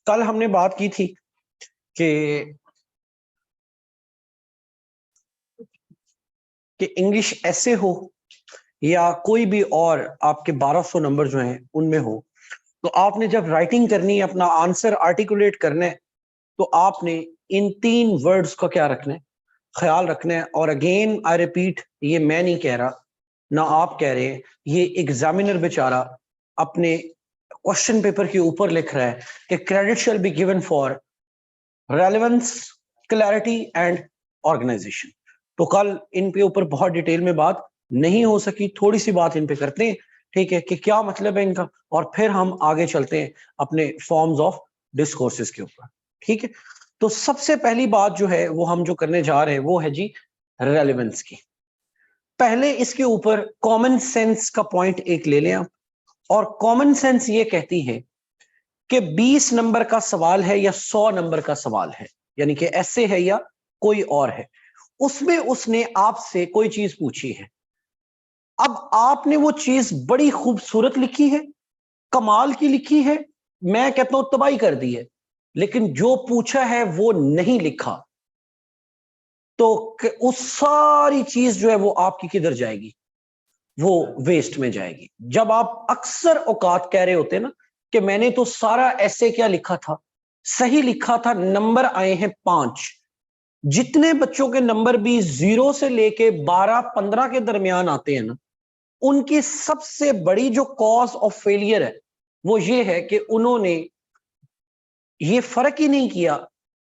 कल हमने बात की थी कि इंग्लिश ऐसे हो या कोई भी और आपके 1200 नंबर जो हैं उनमें हो, तो आपने जब राइटिंग करनी है, अपना आंसर आर्टिकुलेट करना है, तो आपने इन 3 वर्ड्स का क्या रखना है, ख्याल रखना है। और अगेन आई रिपीट, ये मैं नहीं कह रहा, ना आप कह रहे हैं, ये एग्जामिनर बेचारा अपने क्वेश्चन पेपर के ऊपर लिख रहा है कि credit shall be given for relevance, clarity and organization. तो कल इन पे ऊपर बहुत डिटेल में बात नहीं हो सकी, थोड़ी सी बात इन पे करते हैं, ठीक है, कि क्या मतलब है इनका, और फिर हम आगे चलते हैं अपने फॉर्म्स ऑफ डिस्कोर्सेस के ऊपर। ठीक है, तो सबसे पहली बात जो है वो हम जो करने जा रहे हैं वो है जी रेलेवेंस की। पहले इसके ऊपर कॉमन सेंस का पॉइंट एक ले लें आप, और कॉमन सेंस ये कहती है कि 20 नंबर का सवाल है या 100 नंबर का सवाल है, यानी कि ऐसे है या कोई और है, उसमें उसने आपसे कोई चीज पूछी है। अब आपने वो चीज बड़ी खूबसूरत लिखी है, कमाल की लिखी है, मैं कहता हूं तबाही कर दी है, लेकिन जो पूछा है वो नहीं लिखा, तो उस सारी चीज जो है वो आपकी किधर जाएगी, वो वेस्ट में जाएगी। जब आप अक्सर औकात कह रहे होते हैं ना कि मैंने तो सारा ऐसे क्या लिखा था, सही लिखा था, नंबर आए हैं 5, जितने बच्चों के नंबर भी 0 से लेके 12-15 के दरमियान आते हैं ना, उनकी सबसे बड़ी जो कॉज ऑफ फेलियर है वो ये है कि उन्होंने ये फर्क ही नहीं किया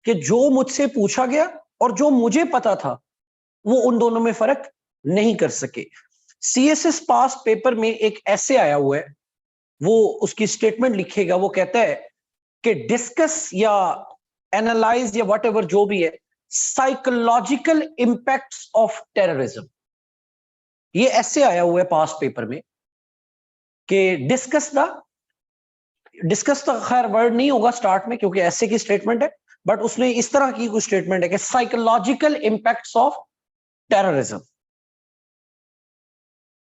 कि जो मुझसे पूछा गया और जो मुझे पता था, वो उन दोनों में फर्क नहीं कर सके। सीएसएस पास पेपर में एक ऐसे आया हुआ है, वो उसकी स्टेटमेंट लिखेगा, वो कहता है कि डिस्कस या एनालाइज या व्हाटएवर जो भी है, साइकोलॉजिकल इंपैक्ट्स ऑफ टेररिज्म। ये ऐसे आया हुआ है पास पेपर में कि डिस्कस तो खैर वर्ड नहीं होगा स्टार्ट में क्योंकि ऐसे की स्टेटमेंट है, बट उसने इस तरह की कुछ स्टेटमेंट है कि साइकोलॉजिकल इंपैक्ट्स ऑफ टेररिज्म।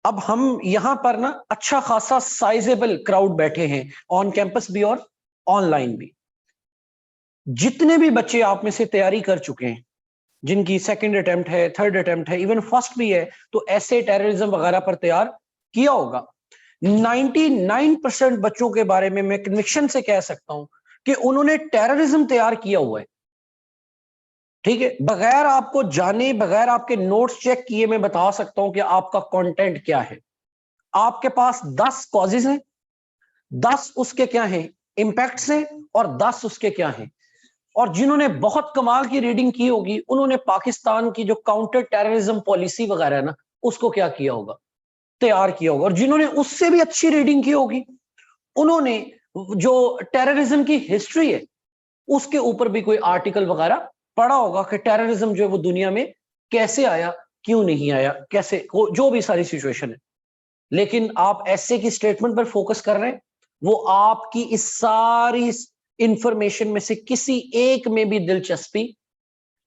अब हम यहां पर ना अच्छा खासा साइजेबल क्राउड बैठे हैं, ऑन कैंपस भी और ऑनलाइन भी। जितने भी बच्चे आप में से तैयारी कर चुके हैं, जिनकी सेकंड अटेम्प्ट है, थर्ड अटेम्प्ट है, इवन फर्स्ट भी है, तो ऐसे टेररिज्म वगैरह पर तैयार किया होगा। 99% बच्चों के बारे में मैं कन्विक्शन से कह सकता हूं कि उन्होंने टेररिज्म तैयार किया हुआ है। ठीक है, बगैर आपको जाने, बगैर आपके नोट्स चेक किए, मैं बता सकता हूं कि आपका कंटेंट क्या है। आपके पास 10 कॉजेज हैं, 10 उसके क्या हैं, इंपैक्ट्स हैं, और 10 उसके क्या हैं। और जिन्होंने बहुत कमाल की रीडिंग की होगी, उन्होंने पाकिस्तान की जो काउंटर टेररिज्म पॉलिसी वगैरह है ना, उसको क्या किया होगा, तैयार किया होगा। और जिन्होंने उससे भी अच्छी रीडिंग की होगी, उन्होंने जो टेररिज्म की हिस्ट्री है उसके ऊपर भी कोई आर्टिकल वगैरह पढ़ा होगा कि टेररिज्म जो है वो दुनिया में कैसे आया, क्यों नहीं आया, कैसे, जो भी सारी सिचुएशन है। लेकिन आप ऐसे की स्टेटमेंट पर फोकस कर रहे हैं, वो आपकी इस सारी इंफॉर्मेशन में से किसी एक में भी दिलचस्पी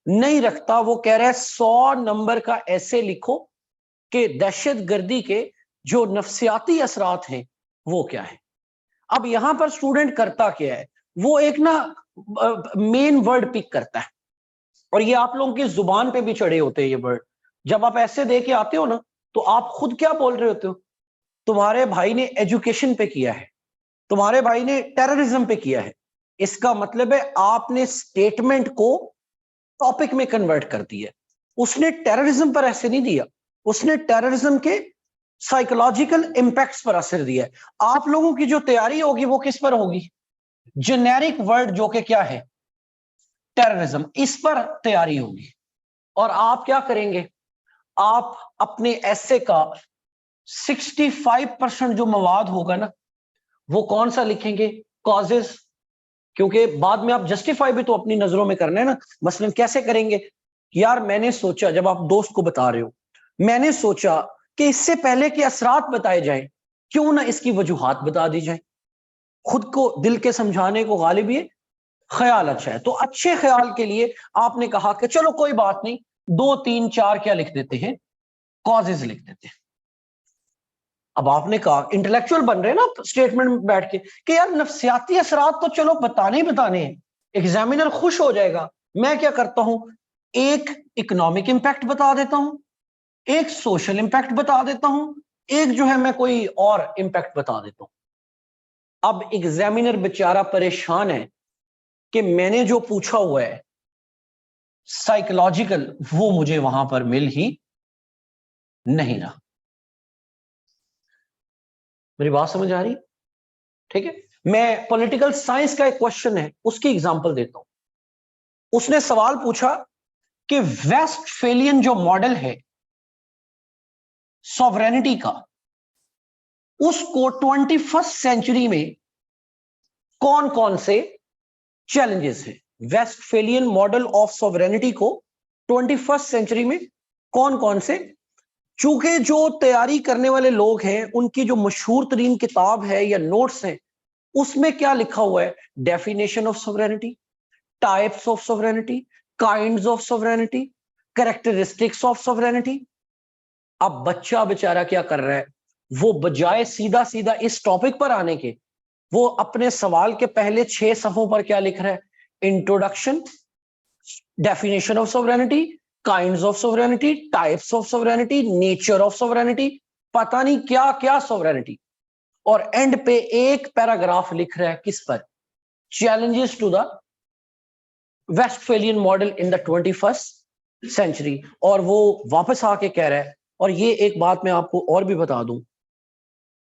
नहीं रखता। वो कह रहा है 100 नंबर का ऐसे लिखो कि दहशतगर्दी के जो नफ्सियाती असरात हैं वो क्या है। अब यहां पर स्टूडेंट करता क्या है, वो एक ना मेन वर्ड पिक करता है, और ये आप लोगों की जुबान पे भी चढ़े होते हैं ये वर्ड। जब आप ऐसे दे के आते हो ना, तो आप खुद क्या बोल रहे होते हो, तुम्हारे भाई ने एजुकेशन पे किया है, तुम्हारे भाई ने टेररिज्म पे किया है। इसका मतलब है आपने स्टेटमेंट को टॉपिक में कन्वर्ट कर दिया। उसने टेररिज्म पर ऐसे नहीं दिया, उसने टेररिज्म के साइकोलॉजिकल इंपैक्ट्स पर असर दिया है। आप लोगों की जो तैयारी होगी वो किस पर होगी, जेनेरिक वर्ड जो कि क्या है, टेररिज्म, इस पर तैयारी होगी। और आप क्या करेंगे, आप अपने ऐसे का 65% जो मवाद होगा ना, वो कौन सा लिखेंगे, कॉजेस। क्योंकि बाद में आप जस्टिफाई भी तो अपनी नजरों में करना है ना। मसलन कैसे करेंगे, यार मैंने सोचा, जब आप दोस्त को बता रहे हो, मैंने सोचा कि इससे पहले के असरात बताए जाएं, क्यों ना इसकी वजूहात बता दी जाए। खुद को दिल के समझाने को गालिब ये ख्याल अच्छा है। तो अच्छे ख्याल के लिए आपने कहा कि चलो कोई बात नहीं, 2 3 4 क्या लिख देते हैं, कॉजेज लिख देते हैं। अब आपने कहा इंटेलेक्चुअल बन रहे हैं ना स्टेटमेंट में बैठ के कि यार नफ्सियाती असरात तो चलो बताने ही बताने हैं, एग्जामिनर खुश हो जाएगा। मैं क्या करता हूं, एक इकोनॉमिक इंपैक्ट बता देता हूं, एक सोशल इंपैक्ट बता देता हूं, एक जो है मैं कोई और इंपैक्ट बता देता हूं। अब एग्जामिनर बेचारा परेशान है कि मैंने जो पूछा हुआ है साइकोलॉजिकल, वो मुझे वहां पर मिल ही नहीं रहा। मेरी बात समझ आ रही? ठीक है, मैं पॉलिटिकल साइंस का एक क्वेश्चन है उसकी एग्जांपल देता हूं। उसने सवाल पूछा कि वेस्टफेलियन जो मॉडल है सॉवरेनिटी का, उसको 21st सेंचुरी में कौन कौन से चैलेंजेस है। वेस्टफेलियन मॉडल ऑफ सॉवरेनिटी को 21st सेंचुरी में कौन कौन से, चूंकि जो तैयारी करने वाले लोग हैं उनकी जो मशहूर तरीन किताब है या नोट्स हैं उसमें क्या लिखा हुआ है, definition of sovereignty, types of sovereignty, kinds of sovereignty, characteristics of sovereignty. अब बच्चा बेचारा क्या कर रहा है, वो बजाय सीधा सीधा इस टॉपिक पर आने के, वो अपने सवाल के पहले 6 सफ़ों पर क्या लिख रहा है, introduction, definition of sovereignty, kinds of sovereignty, types of sovereignty, nature of sovereignty, पता नहीं क्या क्या सॉवरेनिटी, और एंड पे एक पैराग्राफ लिख रहा है किस पर, challenges to the Westphalian model in the 21st century. और वो वापस आके कह रहा है, और ये एक बात मैं आपको और भी बता दूं,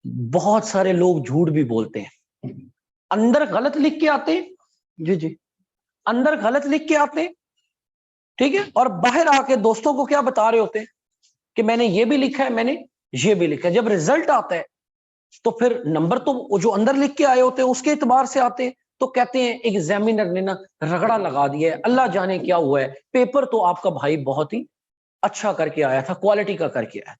बहुत सारे लोग झूठ भी बोलते हैं, अंदर गलत लिख के आते हैं, जी जी, अंदर गलत लिख के आते हैं, ठीक है, और बाहर आके दोस्तों को क्या बता रहे होते हैं कि मैंने ये भी लिखा है, मैंने ये भी लिखा है। जब रिजल्ट आता है तो फिर नंबर तो जो अंदर लिख के आए होते हैं उसके एतबार से आते हैं, तो कहते हैं एग्जामिनर ने ना रगड़ा लगा दिया है, अल्लाह जाने क्या हुआ है, पेपर तो आपका भाई बहुत ही अच्छा करके आया था, क्वालिटी का करके आया।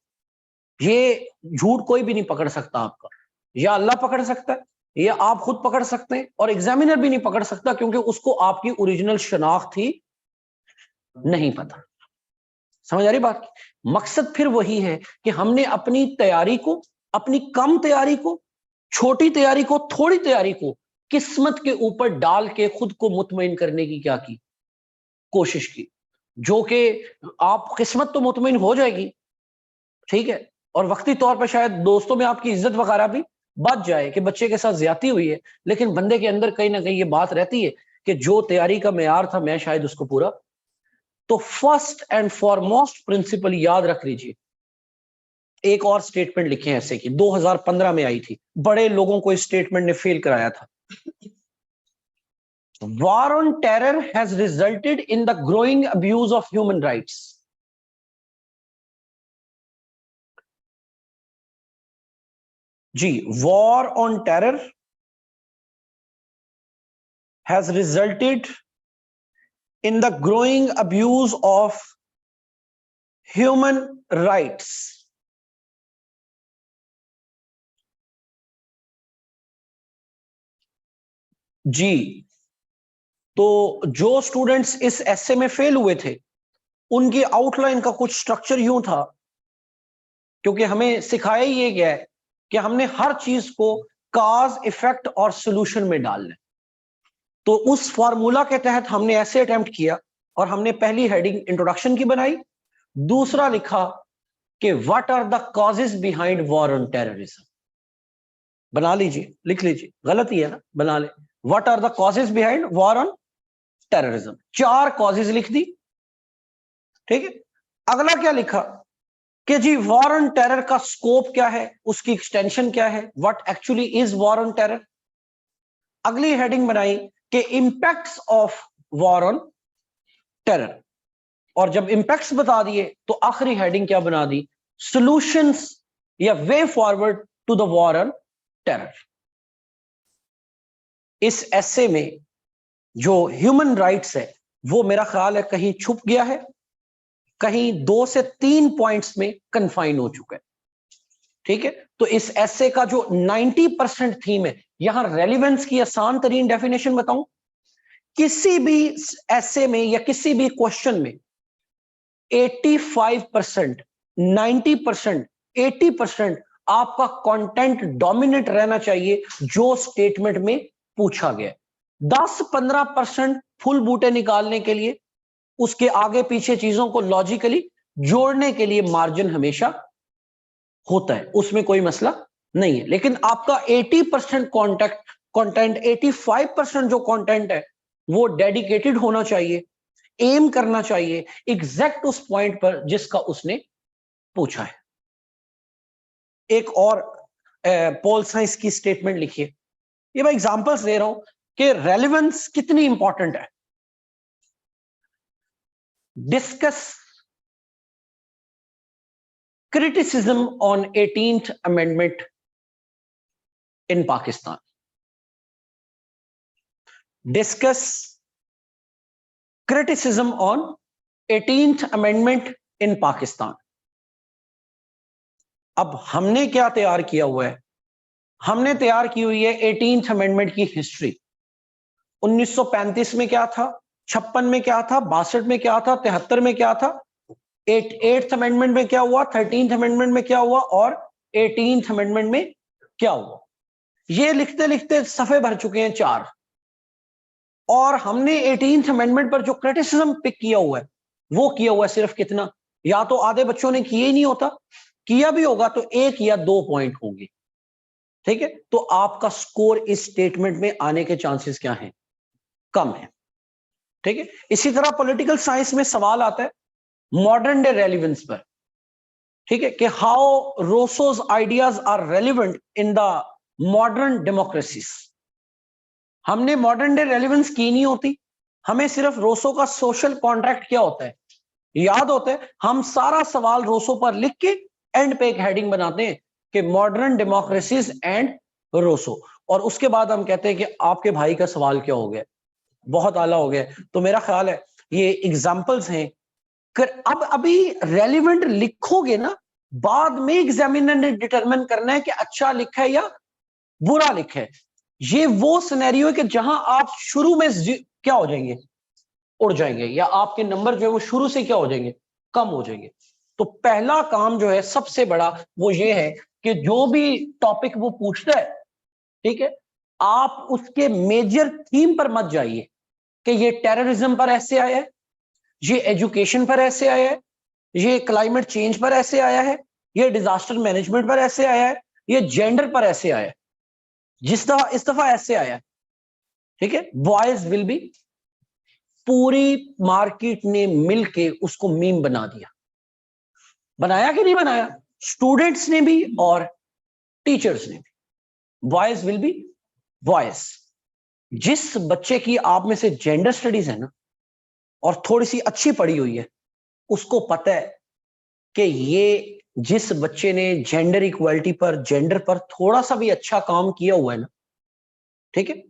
ये झूठ कोई भी नहीं पकड़ सकता आपका, या अल्लाह पकड़ सकता है या आप खुद पकड़ सकते हैं, और एग्जामिनर भी नहीं पकड़ सकता क्योंकि उसको आपकी ओरिजिनल शनाख्त ही नहीं पता। समझ आ रही बात? मकसद फिर वही है कि हमने अपनी तैयारी को, अपनी कम तैयारी को, छोटी तैयारी को, थोड़ी तैयारी को किस्मत के ऊपर डाल के खुद को मुतमईन करने की क्या की, कोशिश की, जो कि आप किस्मत तो मुतमईन हो जाएगी, ठीक है, और वक्ती तौर पर शायद दोस्तों में आपकी इज्जत वगैरह भी बच जाए कि बच्चे के साथ ज्यादती हुई है, लेकिन बंदे के अंदर कहीं ना कहीं ये बात रहती है कि जो तैयारी का मेयार था मैं शायद उसको पूरा। तो फर्स्ट एंड फॉरमोस्ट प्रिंसिपल याद रख लीजिए। एक और स्टेटमेंट लिखे हैं ऐसे की, 2015 में आई थी, बड़े लोगों को इस स्टेटमेंट ने फेल कराया था। War on terror has resulted in the growing abuse of human rights. Ji, war on terror has resulted in the growing abuse of human rights. जी, तो जो स्टूडेंट्स इस एसए में फेल हुए थे उनकी आउटलाइन का कुछ स्ट्रक्चर यूं था, क्योंकि हमें सिखाया ही ये गया है कि हमने हर चीज को काज, इफेक्ट और सॉल्यूशन में डालना है। तो उस फार्मूला के तहत हमने ऐसे अटेम्प्ट किया, और हमने पहली हेडिंग इंट्रोडक्शन की बनाई, दूसरा लिखा कि what are the causes behind war on terrorism. बना लीजिए, लिख लीजिए, गलत ही है ना, बना ले, what are the causes behind war on terrorism. 4 causes लिख दी, ठीक है। अगला क्या लिखा कि जी वॉर ऑन टेरर का स्कोप क्या है, उसकी एक्सटेंशन क्या है, what actually is war on terror. अगली हेडिंग बनाई कि impacts of war on terror, और जब इंपैक्ट्स बता दिए तो आखिरी हेडिंग क्या बना दी, सॉल्यूशंस या way forward to the war on terror. इस एसे में जो ह्यूमन राइट्स है वो मेरा ख्याल है कहीं छुप गया है, कहीं 2 से 3 पॉइंट्स में कन्फाइन हो चुका है, ठीक है। तो इस एसे का जो 90% थीम है, यहां रेलिवेंस की आसान तरीन डेफिनेशन बताऊं, किसी भी एसे में या किसी भी क्वेश्चन में 85%, 90%, 80% आपका कंटेंट डोमिनेट रहना चाहिए जो स्टेटमेंट में पूछा गया। 10-15% फुल बूटे निकालने के लिए, उसके आगे पीछे चीजों को लॉजिकली जोड़ने के लिए मार्जिन हमेशा होता है, उसमें कोई मसला नहीं है। लेकिन आपका 80% कंटेंट 85% जो कंटेंट है वो डेडिकेटेड होना चाहिए, एम करना चाहिए एग्जैक्ट उस पॉइंट पर जिसका उसने पूछा है। एक और पॉल साइंस की स्टेटमेंट लिखिए। ये मैं एग्जांपल्स दे रहा हूं कि रेलेवेंस कितनी इंपॉर्टेंट है। Discuss criticism on 18th amendment in Pakistan. Discuss criticism on 18th amendment in Pakistan. अब हमने क्या तैयार किया हुआ है? हमने तैयार की हुई है 18th amendment की हिस्ट्री। 1935 में क्या था, 56 में क्या था, 62 में क्या था, 73 में क्या था, 8th अमेंडमेंट में क्या हुआ, 13th अमेंडमेंट में क्या हुआ और 18th अमेंडमेंट में क्या हुआ। ये लिखते लिखते सफे भर चुके हैं 4। और हमने 18th अमेंडमेंट पर जो क्रिटिसिज्म पिक किया हुआ है वो किया हुआ है सिर्फ कितना, या तो आधे बच्चों ने किए ही नहीं होता, किया भी होगा तो 1 या 2 पॉइंट होंगे। ठीक है, तो आपका स्कोर इस स्टेटमेंट में आने के चांसेस क्या हैं? कम है। ठीक है, इसी तरह पॉलिटिकल साइंस में सवाल आता है मॉडर्न डे रेलिवेंस पर। ठीक है, कि how Rousseau's ideas are relevant in the modern democracies. हमने मॉडर्न डे रेलिवेंस की नहीं होती, हमें सिर्फ रोसो का सोशल कॉन्ट्रैक्ट क्या होता है याद होता है। हम सारा सवाल रोसो पर लिख के एंड पे एक हेडिंग बनाते हैं कि मॉडर्न डेमोक्रेसीज एंड रोसो, और उसके बाद हम कहते हैं कि आपके भाई का सवाल क्या हो गया, बहुत आला हो गया। तो मेरा ख्याल है ये एग्जाम्पल्स हैं। अब अभी रेलिवेंट लिखोगे ना, बाद में एग्जामिनर ने डिटरमिन करना है कि अच्छा लिखा है या बुरा लिखा है। ये वो सिनेरियो है कि जहां आप शुरू में क्या हो जाएंगे, उड़ जाएंगे, या आपके नंबर जो है वो शुरू से क्या हो जाएंगे, कम हो जाएंगे। तो पहला काम जो है सबसे बड़ा वो ये है कि जो भी टॉपिक वो पूछता है, ठीक है, आप उसके मेजर थीम पर मत जाइए कि ये टेररिज्म पर ऐसे आया है, ये एजुकेशन पर ऐसे आया है, ये क्लाइमेट चेंज पर ऐसे आया है, ये डिजास्टर मैनेजमेंट पर ऐसे आया है, ये जेंडर पर ऐसे आया है, इस दफा ऐसे आया है। ठीक है, बॉयज विल बी, पूरी मार्केट ने मिलके उसको मीम बना दिया। बनाया कि नहीं बनाया? स्टूडेंट्स ने भी और टीचर्स ने भी। Boys will be boys. जिस बच्चे की आप में से जेंडर स्टडीज है ना और थोड़ी सी अच्छी पढ़ी हुई है, उसको पता है कि ये जिस बच्चे ने जेंडर इक्वालिटी पर, जेंडर पर थोड़ा सा भी अच्छा काम किया हुआ है ना, ठीक है,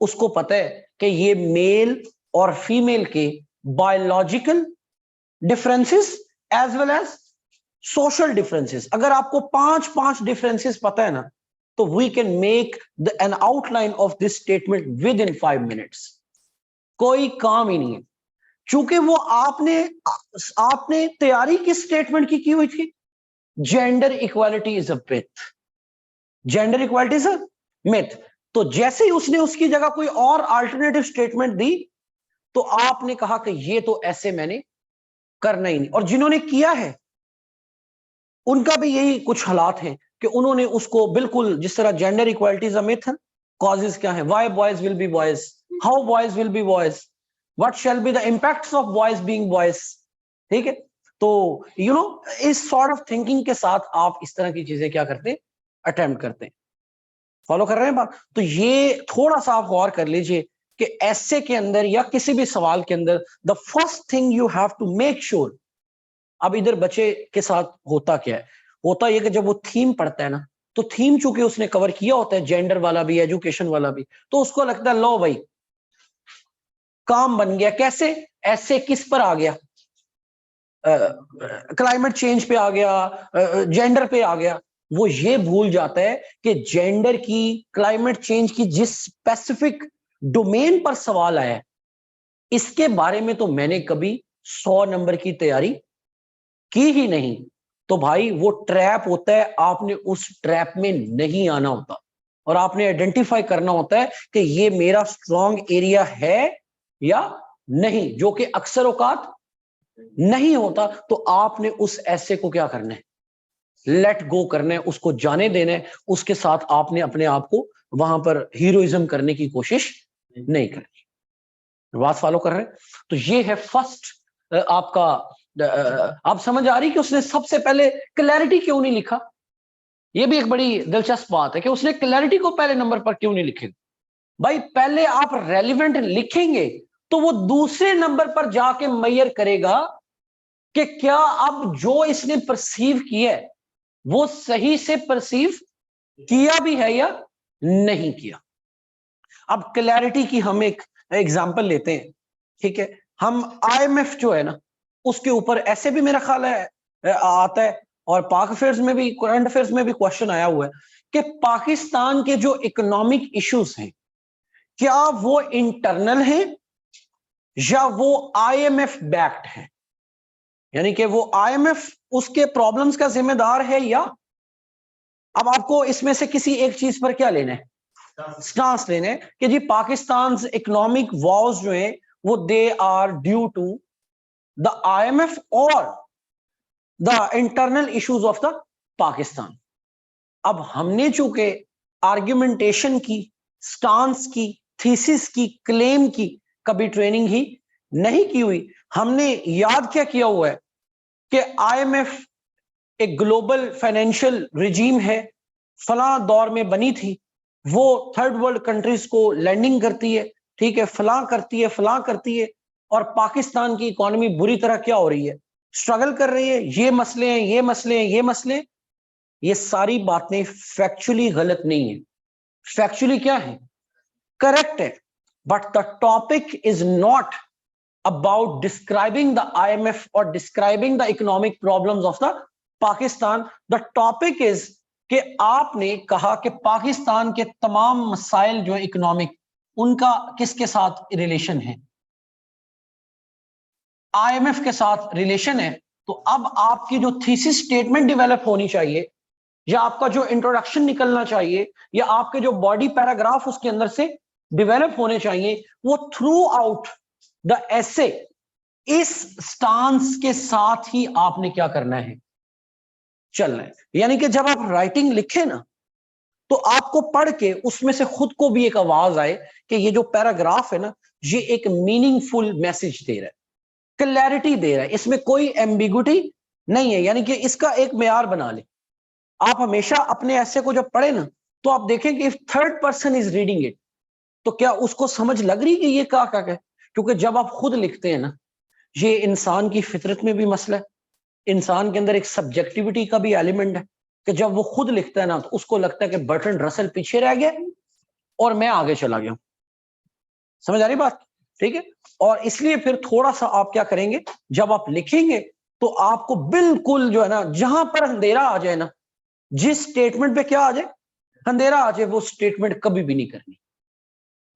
उसको पता है कि ये मेल और फीमेल के biological differences as well as social differences. अगर आपको 5 डिफरेंसेस पता है ना, तो we can make an outline of this statement within 5 minutes. कोई काम ही नहीं है, चूंकि वो आपने तैयारी किस स्टेटमेंट की हुई थी? Gender equality is a myth. Gender equality is a myth. तो जैसे ही उसने उसकी जगह कोई और अल्टरनेटिव स्टेटमेंट दी, तो आपने कहा कि ये तो ऐसे मैंने करना ही नहीं। और जिन्होंने किया है उनका भी यही कुछ हालात हैं कि उन्होंने उसको बिल्कुल जिस तरह gender equality is a myth, causes क्या है, why boys will be boys, how boys will be boys, what shall be the impacts of boys being boys. ठीक है, तो यू नो इस सॉर्ट ऑफ थिंकिंग के साथ आप इस तरह की चीजें क्या करते हैं, अटेम्प्ट करते हैं। फॉलो कर रहे हैं बात? तो ये थोड़ा सा आप गौर कर लीजिए कि ऐसे के अंदर या किसी भी सवाल के अंदर the first thing you have to make sure. अब इधर बच्चे के साथ होता क्या है, होता यह कि जब वो थीम पढ़ता है ना, तो थीम चूंकि उसने कवर किया होता है, जेंडर वाला भी, एजुकेशन वाला भी, तो उसको लगता है लो भाई काम बन गया। कैसे? ऐसे किस पर आ गया, क्लाइमेट चेंज पे आ गया, जेंडर पे आ गया। वो ये भूल जाता है कि जेंडर की, क्लाइमेट चेंज की जिस स्पेसिफिक डोमेन पर सवाल आया है, इसके बारे में तो मैंने कभी 100 नंबर की तैयारी की ही नहीं। तो भाई वो ट्रैप होता है, आपने उस ट्रैप में नहीं आना होता और आपने आइडेंटिफाई करना होता है कि ये मेरा स्ट्रॉन्ग एरिया है या नहीं, जो कि अक्सर औकात नहीं होता। तो आपने उस ऐसे को क्या करना है, लेट गो करना है, उसको जाने देना है, उसके साथ आपने अपने आप को वहां पर हीरोइज्म करने की कोशिश नहीं करनी। बात फॉलो कर रहे हैं? तो ये है फर्स्ट आपका। आप समझ आ रही कि उसने सबसे पहले क्लैरिटी क्यों नहीं लिखा? ये भी एक बड़ी दिलचस्प बात है कि उसने क्लैरिटी को पहले नंबर पर क्यों नहीं लिखे। भाई पहले आप रेलिवेंट लिखेंगे तो वो दूसरे नंबर पर जाके मेजर करेगा कि क्या अब जो इसने परसीव किया है वो सही से परसीव किया भी है या नहीं किया। अब क्लैरिटी की हम एक एग्जांपल लेते हैं, ठीक है। हम आईएमएफ जो है ना, उसके ऊपर ऐसे भी मेरा ख्याल है आता है, और पाक अफेयर्स में भी, करंट अफेयर्स में भी क्वेश्चन आया हुआ है कि पाकिस्तान के जो इकोनॉमिक इश्यूज हैं क्या वो इंटरनल हैं या वो आईएमएफ बैक्ड है, यानी कि वो आईएमएफ उसके प्रॉब्लम्स का जिम्मेदार है या। अब आपको इसमें से किसी एक चीज पर क्या लेना है, स्टांस लेने कि जी पाकिस्तान इकोनॉमिक वॉज जो है वो they are due to the IMF और the internal issues of the Pakistan. अब हमने चूंकि आर्ग्यूमेंटेशन की, स्टांस की, थीसिस की, क्लेम की कभी ट्रेनिंग ही नहीं की हुई, हमने याद क्या किया हुआ है कि आईएमएफ एक ग्लोबल फाइनेंशियल रिजीम है, फला दौर में बनी थी, वो थर्ड वर्ल्ड कंट्रीज को लैंडिंग करती है, ठीक है, फला करती है, फला करती है, और पाकिस्तान की इकोनॉमी बुरी तरह क्या हो रही है, स्ट्रगल कर रही है, ये मसले हैं, ये मसले हैं, ये मसले। ये सारी बातें फैक्चुअली गलत नहीं है, फैक्चुअली क्या है, करेक्ट है, but the topic is not about describing the IMF और describing the economic problems of the Pakistan. The topic is कि आपने कहा कि पाकिस्तान के तमाम मसाइल जो इकोनॉमिक, उनका किसके साथ रिलेशन है, आईएमएफ के साथ रिलेशन है। तो अब आपकी जो थीसिस स्टेटमेंट डेवलप होनी चाहिए, या आपका जो इंट्रोडक्शन निकलना चाहिए, या आपके जो बॉडी पैराग्राफ उसके अंदर से डेवलप होने चाहिए, वो थ्रू आउट द एसे इस स्टांस के साथ ही आपने क्या करना है, चलना है। यानी कि जब आप राइटिंग लिखे ना, तो आपको पढ़ के उसमें से खुद को भी एक आवाज आए कि ये जो पैराग्राफ है ना, ये एक मीनिंगफुल मैसेज दे रहा है, क्लैरिटी दे रहा है, इसमें कोई एम्बिगुइटी नहीं है। यानी कि इसका एक मेयार बना ले। आप हमेशा अपने ऐसे को जब पढ़े ना, तो आप देखें कि if third person is reading it, तो क्या उसको समझ लग रही कि ये क्या क्या है। क्योंकि जब आप खुद लिखते हैं ना, ये इंसान की फितरत में भी मसला है, इंसान के अंदर एक सब्जेक्टिविटी का भी एलिमेंट है कि जब वो खुद लिखता है ना, तो उसको लगता है कि बर्ट्रैंड रसल पीछे रह गया और मैं आगे चला गया। समझ आ रही बात? ठीक है। और इसलिए फिर थोड़ा सा आप क्या करेंगे, जब आप लिखेंगे तो आपको बिल्कुल जो है ना, जहां पर अंधेरा आ जाए ना, जिस स्टेटमेंट पे क्या आ जाए, अंधेरा आ जाए, वो स्टेटमेंट कभी भी नहीं करनी।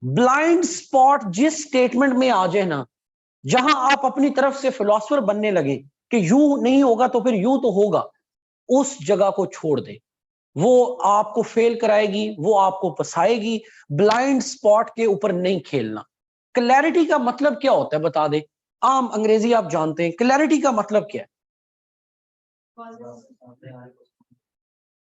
ब्लाइंड स्पॉट जिस स्टेटमेंट में आ जाए ना, जहां आप अपनी तरफ से फिलोसफर बनने लगे कि यूं नहीं होगा तो फिर यूं तो होगा, उस जगह को छोड़ दे। वो आपको फेल कराएगी, वो आपको फंसाएगी। ब्लाइंड स्पॉट के ऊपर नहीं खेलना। क्लैरिटी का मतलब क्या होता है बता दे, आम अंग्रेजी आप जानते हैं, क्लैरिटी का मतलब क्या है?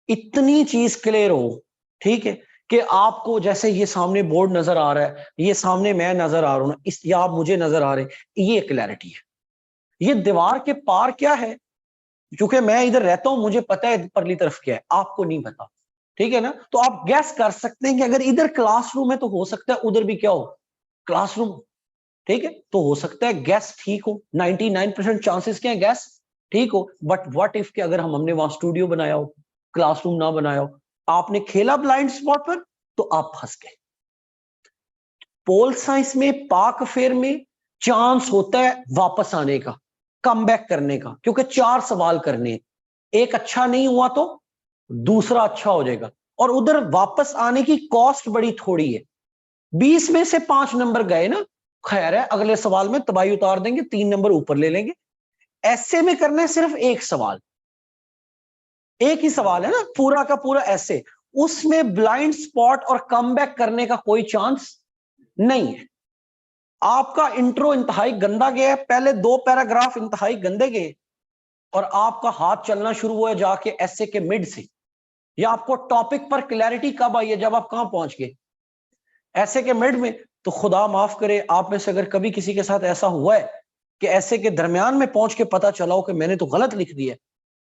इतनी चीज क्लियर हो, ठीक है, कि आपको जैसे ये सामने बोर्ड नजर आ रहा है, ये सामने मैं नजर आ रहा हूं ना, इस या आप मुझे नजर आ रहे हैं, ये क्लैरिटी है। ये दीवार के पार क्या है, क्योंकि मैं इधर रहता हूं, मुझे पता है परली तरफ क्या है, आपको नहीं पता, ठीक है ना। तो आप गैस कर सकते हैं कि अगर इधर क्लासरूम है तो हो सकता है उधर भी क्या हो, क्लासरूम, ठीक है। तो हो सकता है गैस ठीक हो, 99% चांसेस क्या है गैस ठीक हो, बट व्हाट इफ कि अगर हमने वहां स्टूडियो बनाया हो, क्लासरूम ना बनाया हो, आपने खेला ब्लाइंड स्पॉट पर, तो आप फंस गए। पोल साइंस में, पाक अफेयर में चांस होता है वापस आने का, कम बैक करने का, क्योंकि 4 सवाल करने हैं, एक अच्छा नहीं हुआ तो दूसरा अच्छा हो जाएगा, और उधर वापस आने की कॉस्ट बड़ी थोड़ी है। 20 में से 5 नंबर गए ना, खैर है, अगले सवाल में तबाही उतार देंगे, 3 नंबर ऊपर ले लेंगे। ऐसे में करना है सिर्फ एक सवाल, एक ही सवाल है ना, पूरा का पूरा ऐसे, उसमें ब्लाइंड स्पॉट और कमबैक करने का कोई चांस नहीं है। आपका इंट्रो इंतहाई गंदा गया है, पहले 2 पैराग्राफ इंतहाई गंदे गए, और आपका हाथ चलना शुरू हुआ जाके ऐसे के मिड से, या आपको टॉपिक पर क्लैरिटी कब आई है, जब आप कहां पहुंच गए, ऐसे के मिड में। तो खुदा माफ करे, आप में से अगर कभी किसी के साथ ऐसा हुआ है कि ऐसे के दरमियान में पहुंच के पता चला हो कि मैंने तो गलत लिख दिया,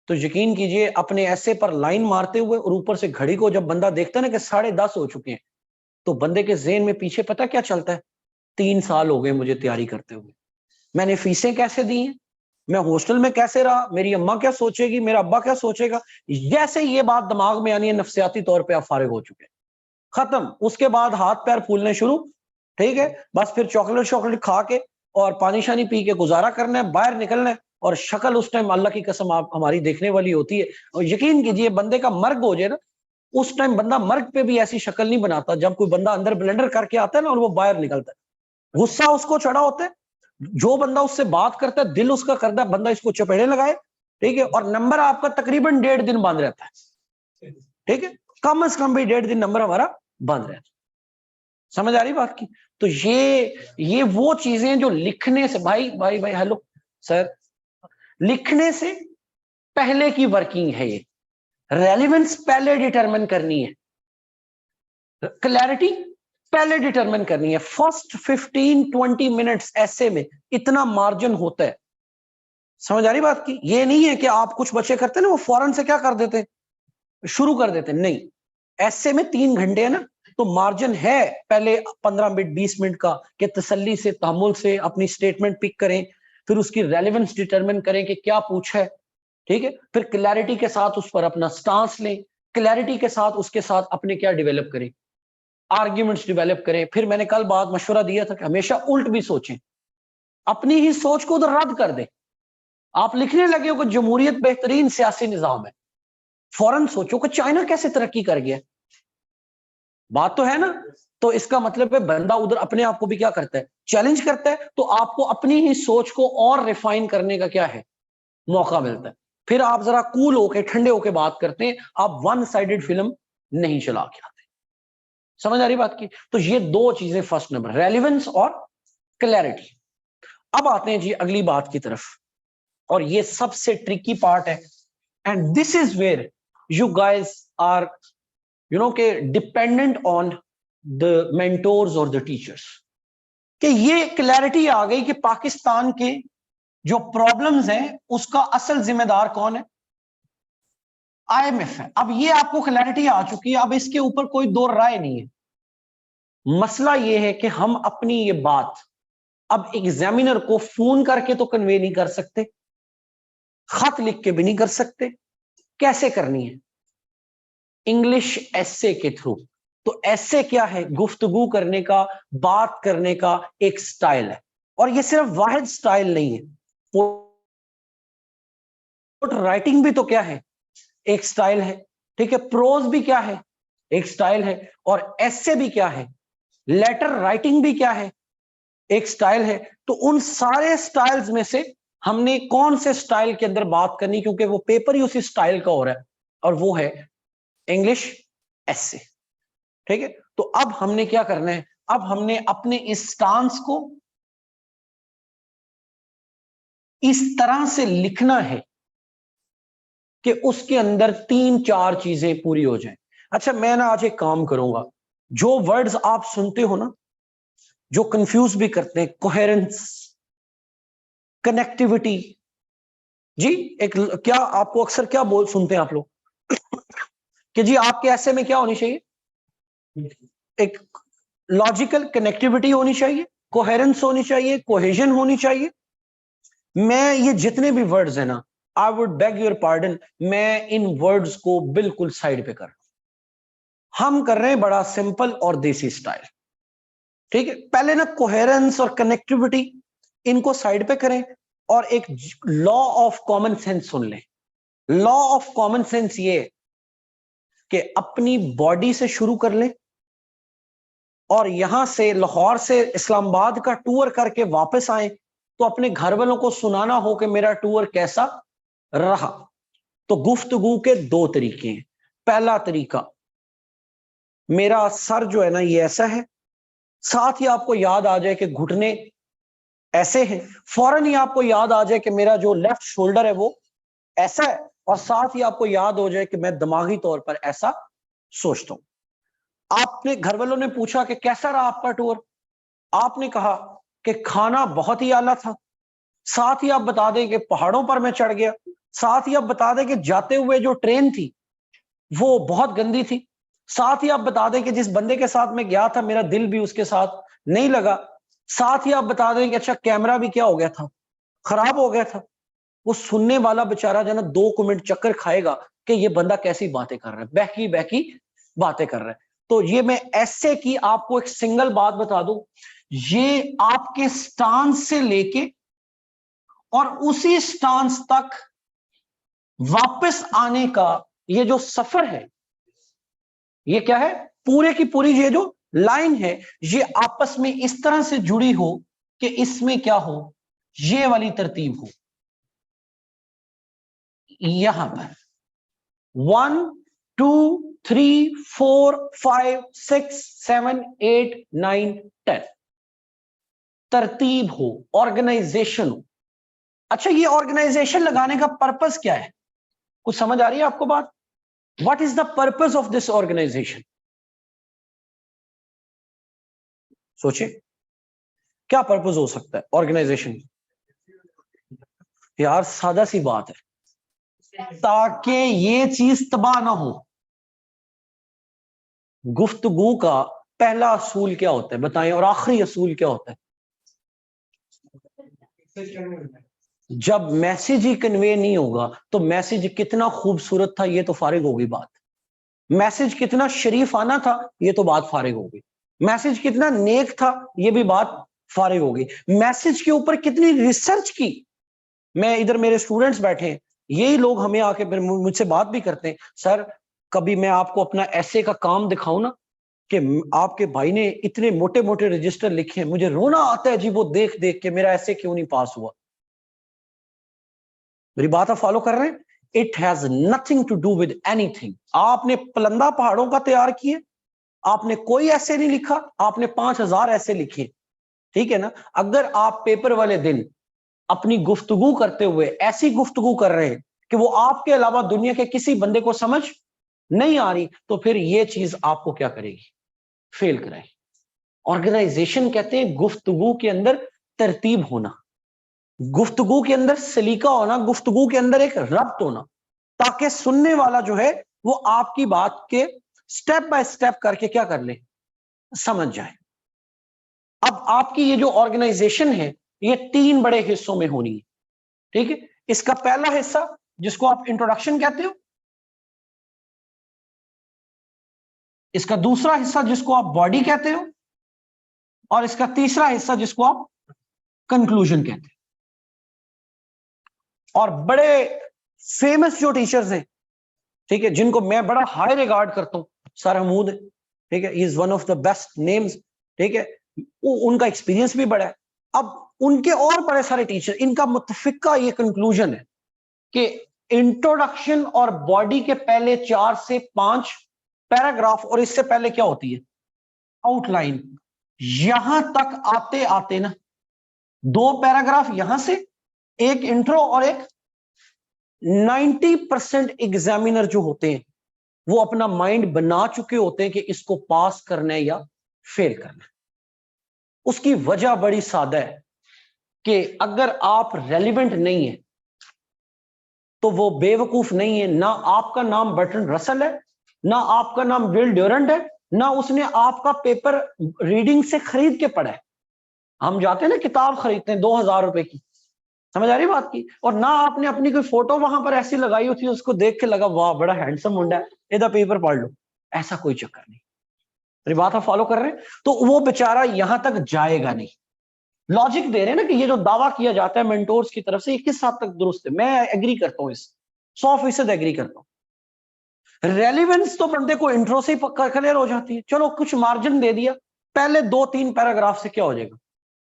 तो यकीन कीजिए अपने ऐसे पर लाइन मारते हुए और ऊपर से घड़ी को जब बंदा देखता है ना कि 10:30 हो चुके हैं, तो बंदे के ज़हन में पीछे पता क्या चलता है, 3 साल हो गए मुझे तैयारी करते हुए, मैंने फीसें कैसे दी हैं, मैं हॉस्टल में कैसे रहा, मेरी अम्मा क्या सोचेगी, मेरा अब्बा क्या सोचेगा, जैसे ये बात दिमाग में आनी है, नफ्सियाती तौर पे आप फारिग हो चुके हैं, खत्म। उसके बाद हाथ पैर फूलने शुरू, ठीक है, बस फिर चॉकलेट खा के और पानी शानी पी के गुजारा करना है, बाहर निकलना है, और शक्ल उस टाइम अल्लाह की कसम आप हमारी देखने वाली होती है। और यकीन कीजिए बंदे का मर्ग हो जाए ना, उस टाइम बंदा मर्ग पे भी ऐसी शक्ल नहीं बनाता, जब कोई बंदा अंदर ब्लेंडर करके आता है ना और वो बाहर निकलता है, गुस्सा उसको चढ़ा होता है, जो बंदा उससे बात करता है दिल उसका करता है बंदा इसको चपेड़े लगाए, ठीक है, और नंबर आपका तकरीबन 1.5 दिन बंद रहता है, ठीक है, कम से कम भी 1.5 दिन नंबर हमारा बंद रहता है। समझ आ रही बात की? तो ये वो चीजें जो लिखने से, भाई भाई भाई हेलो सर, लिखने से पहले की वर्किंग है, ये रेलेवेंस पहले डिटरमिन करनी है, क्लैरिटी पहले डिटरमिन करनी है। फर्स्ट 15-20 मिनट्स ऐसे में इतना मार्जिन होता है। समझ आ रही बात की? ये नहीं है कि आप कुछ बच्चे करते ना वो फौरन से क्या कर देते, शुरू कर देते, नहीं, ऐसे में 3 घंटे है ना, तो मार्जिन है पहले 15 मिनट 20 मिनट का, कि तसल्ली से तहम्मुल से अपनी स्टेटमेंट पिक करें, फिर उसकी रेलेवेंस डिटरमिन करें कि क्या पूछा है, ठीक है, फिर क्लैरिटी के साथ उस पर अपना स्टांस लें, क्लैरिटी के साथ उसके साथ अपने क्या डेवलप करें, आर्ग्यूमेंट्स डेवलप करें। फिर मैंने कल बात मशवरा दिया था कि हमेशा उल्ट भी सोचें, अपनी ही सोच को उधर रद्द कर दें। आप लिखने लगे हो कि जमहूरियत बेहतरीन सियासी निजाम है, फौरन सोचो कि चाइना कैसे तरक्की कर गया, बात तो है ना। तो इसका मतलब है बंदा उधर अपने आप को भी क्या करता है, चैलेंज करता है, तो आपको अपनी ही सोच को और रिफाइन करने का क्या है, मौका मिलता है। फिर आप जरा कूल होके ठंडे होके बात करते हैं, आप वन साइडेड फिल्म नहीं चला के आते। समझ आ रही बात की? तो ये 2 चीजें फर्स्ट नंबर, रेलिवेंस और क्लैरिटी। अब आते हैं जी अगली बात की तरफ, और ये सबसे ट्रिकी पार्ट है, and this is where you guys are के डिपेंडेंट ऑन द मेंटोर्स और द टीचर्स, कि ये क्लैरिटी आ गई कि पाकिस्तान के जो प्रॉब्लम्स हैं उसका असल जिम्मेदार कौन है, IMF है। अब ये आपको क्लैरिटी आ चुकी है, अब इसके ऊपर कोई दो राय नहीं है। मसला ये है कि हम अपनी ये बात अब एग्जामिनर को फोन करके तो कन्वे नहीं कर सकते, खत लिख के भी नहीं कर सकते, कैसे करनी है, इंग्लिश एसे के थ्रू। तो ऐसे क्या है, गुफ्तगू करने का, बात करने का एक स्टाइल है, और ये सिर्फ वाहिद स्टाइल नहीं है, राइटिंग भी तो क्या है, एक स्टाइल है, ठीक है, प्रोज भी क्या है, एक स्टाइल है, और ऐसे भी क्या है, लेटर राइटिंग भी क्या है, एक स्टाइल है। तो उन सारे स्टाइल्स में से हमने कौन से स्टाइल के अंदर बात करनी, क्योंकि वो पेपर ही उसी स्टाइल का हो रहा है, और वो है इंग्लिश एसे, ठीक है। तो अब हमने क्या करना है, अब हमने अपने इस स्टांस को इस तरह से लिखना है कि उसके अंदर 3-4 चीजें पूरी हो जाएं। अच्छा, मैं ना आज एक काम करूंगा, जो वर्ड्स आप सुनते हो ना जो कंफ्यूज भी करते हैं, कोहेरेंस, कनेक्टिविटी, जी एक क्या आपको अक्सर क्या बोल सुनते हैं आप लोग कि जी आपके ऐसे में क्या होनी चाहिए, एक लॉजिकल कनेक्टिविटी होनी चाहिए, कोहेरेंस होनी चाहिए, कोहेजन होनी चाहिए। मैं ये जितने भी वर्ड्स हैं ना, I would bag your pardon, मैं इन वर्ड्स को बिल्कुल साइड पे कर रहा हूं। हम कर रहे हैं बड़ा सिंपल और देसी स्टाइल, ठीक है। पहले ना कोहेरेंस और कनेक्टिविटी इनको साइड पे करें, और एक लॉ ऑफ कॉमन सेंस सुन लें। लॉ ऑफ कॉमन सेंस ये कि अपनी बॉडी से शुरू कर लें, और यहां से लाहौर से इस्लामाबाद का टूर करके वापस आए, तो अपने घर वालों को सुनाना हो कि मेरा टूर कैसा रहा। तो गुफ्तगू के दो तरीके हैं। पहला तरीका, मेरा सर जो है ना ये ऐसा है, साथ ही आपको याद आ जाए कि घुटने ऐसे हैं, फौरन ही आपको याद आ जाए कि मेरा जो लेफ्ट शोल्डर है वो ऐसा है, और साथ ही आपको याद हो जाए कि मैं दिमागी तौर पर ऐसा सोचता हूं। आपने घर वालों ने पूछा कि कैसा रहा आपका टूर, आपने कहा कि खाना बहुत ही आला था, साथ ही आप बता दें कि पहाड़ों पर मैं चढ़ गया, साथ ही आप बता दें कि जाते हुए जो ट्रेन थी वो बहुत गंदी थी, साथ ही आप बता दें कि जिस बंदे के साथ मैं गया था मेरा दिल भी उसके साथ नहीं लगा, साथ ही आप बता दें कि अच्छा कैमरा भी क्या हो गया था, खराब हो गया था। वो सुनने वाला बेचारा जो ना 2 मिनट चक्कर खाएगा कि ये बंदा कैसी बातें कर रहा है, बहकी बहकी बातें कर रहा है। तो ये मैं ऐसे की आपको एक सिंगल बात बता दूं, ये आपके स्टांस से लेके और उसी स्टांस तक वापस आने का ये जो सफर है, ये क्या है, पूरे की पूरी ये जो लाइन है ये आपस में इस तरह से जुड़ी हो कि इसमें क्या हो, ये वाली तरतीब हो। यहां पर 1 2 3 4 5 6 7 8 9 10 तरतीब हो, ऑर्गेनाइजेशन हो। अच्छा, ये ऑर्गेनाइजेशन लगाने का पर्पस क्या है, कुछ समझ आ रही है आपको बात? What is the purpose of this organization? सोचिए क्या पर्पस हो सकता है ऑर्गेनाइजेशन? यार सादा सी बात है, ताकि ये चीज तबाह ना हो। गुफ्तगू का पहला असूल क्या होता है बताएं, और आखिरी असूल क्या होता है? जब मैसेज ही कन्वे नहीं होगा तो मैसेज कितना खूबसूरत था ये तो फारिग होगी बात, मैसेज कितना शरीफाना था ये तो बात फारिग होगी, मैसेज कितना नेक था ये भी बात फारिग होगी, मैसेज के ऊपर कितनी रिसर्च की। मैं इधर मेरे स्टूडेंट्स बैठे हैं, यही लोग हमें आके फिर मुझसे बात भी करते हैं, सर कभी मैं आपको अपना ऐसे का काम दिखाऊं ना कि आपके भाई ने इतने मोटे मोटे रजिस्टर लिखे हैं, मुझे रोना आता है जी वो देख देख के, मेरा ऐसे क्यों नहीं पास हुआ। मेरी बात आप फॉलो कर रहे हैं? It has nothing to do with anything. आपने पलंदा पहाड़ों का तैयार किए, आपने कोई ऐसे नहीं लिखा, आपने 5000 ऐसे लिखे, ठीक है ना। अगर आप पेपर वाले दिन अपनी गुफ्तगू करते हुए ऐसी गुफ्तगू कर रहे हैं कि वो आपके अलावा दुनिया के किसी बंदे को समझ नहीं आ रही, तो फिर ये चीज आपको क्या करेगी, फेल कराएगी। ऑर्गेनाइजेशन कहते हैं गुफ्तगू के अंदर तरतीब होना, गुफ्तगू के अंदर सलीका होना, गुफ्तगू के अंदर एक रब्त होना, ताकि सुनने वाला जो है वो आपकी बात के स्टेप बाय स्टेप करके क्या कर ले, समझ जाए। अब आपकी ये जो ऑर्गेनाइजेशन है ये 3 बड़े हिस्सों में होनी है, ठीक है। इसका पहला हिस्सा जिसको आप इंट्रोडक्शन कहते हो, इसका दूसरा हिस्सा जिसको आप बॉडी कहते हो, और इसका तीसरा हिस्सा जिसको आप कंक्लूजन कहते हैं। और बड़े फेमस जो टीचर्स हैं, ठीक है, जिनको मैं बड़ा हाई रिगार्ड करता हूं, सर हमूद, ठीक है, is one of the best names, ठीक है, उनका एक्सपीरियंस भी बड़ा है। अब उनके और बड़े सारे टीचर, इनका मुत्तफिका ये कंक्लूजन है कि इंट्रोडक्शन और बॉडी के पहले 4 से 5 पैराग्राफ, और इससे पहले क्या होती है, आउटलाइन, यहां तक आते आते ना 2 पैराग्राफ यहां से, एक इंट्रो और एक 90% एग्जामिनर जो होते हैं वो अपना माइंड बना चुके होते हैं कि इसको पास करना है या फेल करना है। उसकी वजह बड़ी सादा है कि अगर आप रेलिवेंट नहीं है तो वो बेवकूफ नहीं है, ना आपका नाम बर्टन रसल है, ना आपका नाम विल ड्यूरेंट है, ना उसने आपका पेपर रीडिंग से खरीद के पढ़ा है। हम जाते हैं ना किताब खरीदते हैं 2000 रुपए की, समझ आ रही बात की, और ना आपने अपनी कोई फोटो वहां पर ऐसी लगाई होती है उसको देख के लगा वाह बड़ा हैंडसम मुंडा है, इधर पेपर पढ़ लो, ऐसा कोई चक्कर नहीं। मेरी बात आप फॉलो कर रहे हैं? तो वो बेचारा यहां तक जाएगा नहीं। लॉजिक दे रहे हैं ना कि ये जो दावा किया जाता है मेंटोर्स की तरफ से, ये किस हद तक दुरुस्त है, मैं एग्री करता हूं, इस 100% एग्री करता हूं। रेलिवेंस तो बंदे को इंट्रो से ही क्लियर हो जाती है, चलो कुछ मार्जिन दे दिया, पहले 2-3 पैराग्राफ से क्या हो जाएगा,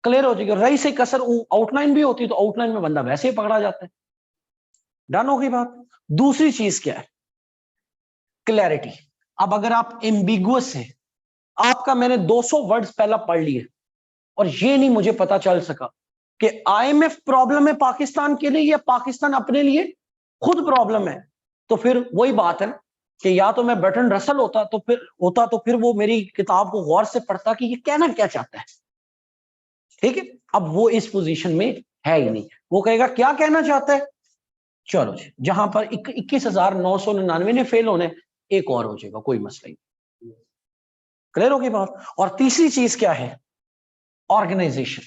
क्लियर हो जाएगा। रही से कसर आउटलाइन भी होती है तो आउटलाइन में बंदा वैसे ही पकड़ा जाता है। डन हो गई बात। दूसरी चीज क्या है? क्लैरिटी। अब अगर आप एम्बिगुअस है, आपका मैंने 200 वर्ड्स पहला पढ़ लिए और ये नहीं मुझे पता चल सका कि आईएमएफ प्रॉब्लम है पाकिस्तान के लिए या पाकिस्तान अपने लिए खुद प्रॉब्लम है, तो फिर वही बात है ना कि या तो मैं बर्टन रसल होता तो फिर वो मेरी किताब को गौर से पढ़ता कि ये कहना क्या चाहता है। ठीक है, अब वो इस पोजीशन में है ही नहीं, वो कहेगा क्या कहना चाहता है, चलो जी, जहां पर 21,999 ने फेल होने, एक और हो जाएगा, कोई मसला नहीं। क्लियर होगी बात। और तीसरी चीज क्या है? ऑर्गेनाइजेशन।